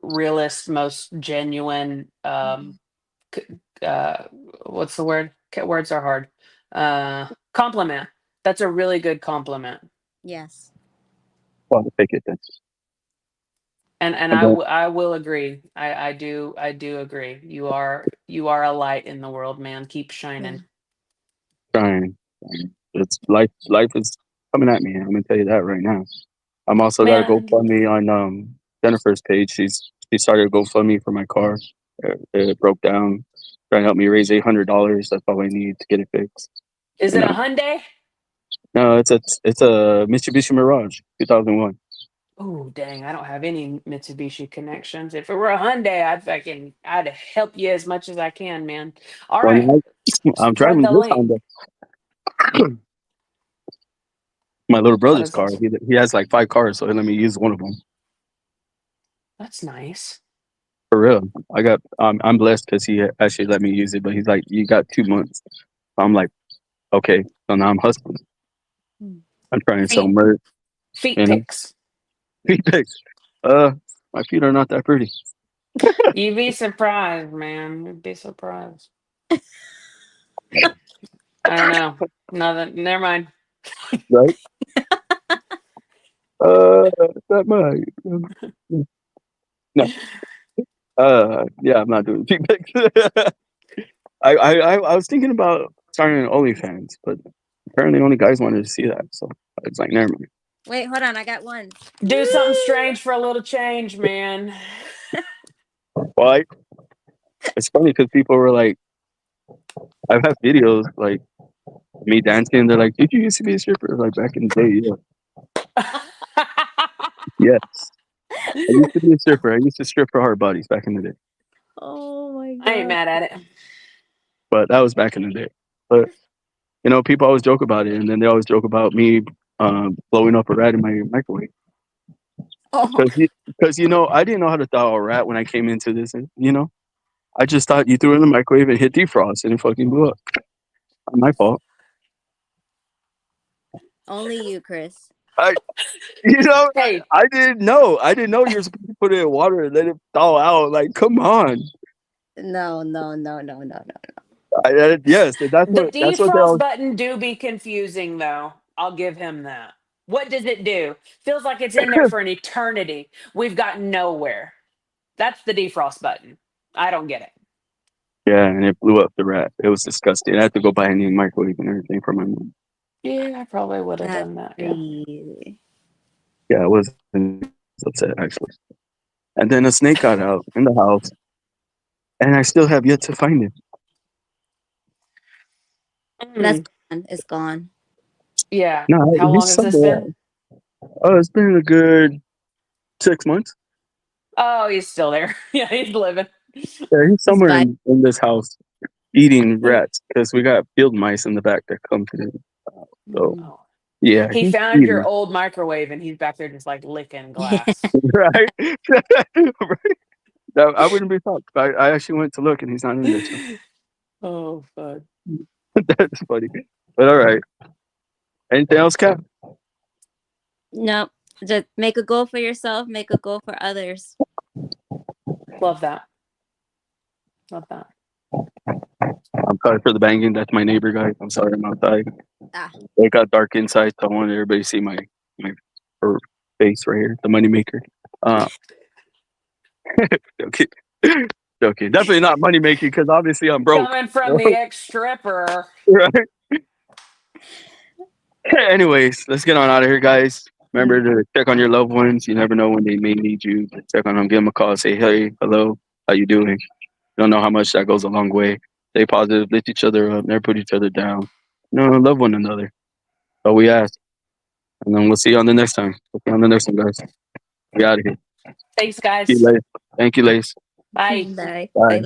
realest, most genuine. C- uh, what's the word? Words are hard. Compliment. That's a really good compliment. Yes. Well, I'll take it then. And And then I will agree. I do agree. You are a light in the world, man. Keep Yeah. shining. trying. It's life. Life is coming at me. I'm gonna tell you that right now. I'm also got to Man, GoFundMe on Jennifer's page. She started a GoFundMe for my car. It broke down. Trying to help me raise $800. That's all I need to get it fixed. is You it a know, Hyundai? no, it's a Mitsubishi Mirage 2001. Oh, dang, I don't have any Mitsubishi connections. If it were a Hyundai, I'd help you as much as I can, man. All Well, right, now I'm spread driving the this link. Honda. My little What brother's is car. this? He has like 5 cars, so he let me use one of them. That's nice. For real, I'm blessed because he actually let me use it. But he's like, you got 2 months. I'm like, okay. So now I'm hustling. Mm. I'm trying to sell Feet merch. feet You know, pics. feet pics. My feet are not that pretty, You'd be surprised, man. You'd be surprised. I don't know. Nothing. Never mind. right? That might. No. Yeah, I'm not doing feet pics. I was thinking about starting an OnlyFans, but apparently only guys wanted to see that. So it's like, never mind. Wait, hold on. I got one. Do something Woo! strange for a little change, man. Well, it's funny because people were like, I've had videos like me dancing. They're like, "Did you used to be a stripper?" Like back in the day, yeah. Yes, I used to be a stripper. I used to strip for hard bodies back in the day, Oh my I ain't god. mad at it. but that was back in the day. But people always joke about it, and then they always joke about me blowing up a rat in my microwave Oh, because I didn't know how to thaw a rat when I came into this, and I just thought you threw it in the microwave and hit defrost, and it fucking blew up. Not my fault. only you, Chris. I you know Hey, I didn't know. I didn't know you're supposed to put it in water and let it thaw out. Like, come on. No, no, no, no, no, no. Yes, the that's what they defrost all. button do be confusing, though. I'll give him that. What does it do? Feels like it's in there for an eternity. We've got nowhere. That's the defrost button. I don't get it. Yeah, and it blew up the rat. It was disgusting. I had to go buy a new microwave and everything for my mom. Yeah, I probably would have That's done that. Yeah. crazy. Yeah, I was upset actually. And then a snake got out in the house, and I still have yet to find it. That's Mm, gone. It's gone. yeah. No, How long he's has this somewhere. been? Oh, it's been a good 6 months. Oh, he's still there. Yeah, he's living. Yeah, he's somewhere fine. in this house eating rats because we got field mice in the back that come to him. So Oh. yeah, He he's found your eating. old microwave and he's back there just like licking glass. Right? Right? I wouldn't be shocked. I actually went to look and he's not in there. So Oh, fuck. that's funny. But all right. Anything else, Cap? No, just make a goal for yourself, make a goal for others. Love that. Love that. I'm sorry for the banging. That's my neighbor, guys. I'm sorry. I'm outside. Ah. It got dark inside, so I want everybody to see my her face right here, the moneymaker. Okay. Okay. Definitely not money making because obviously I'm broke. Coming from the ex-stripper. Right. Anyways, let's get on out of here, guys. Remember to check on your loved ones. You never know when they may need you. Check on them, give them a call, say, hey, hello, how you doing? You don't know how much that goes a long way. Stay positive, lift each other up, never put each other down. Love one another. So we ask. And then we'll see you on the next time. We'll see you on the next one, guys. We out of here. Thanks, guys. Thank you, Lace. Bye. Bye. Bye. Bye.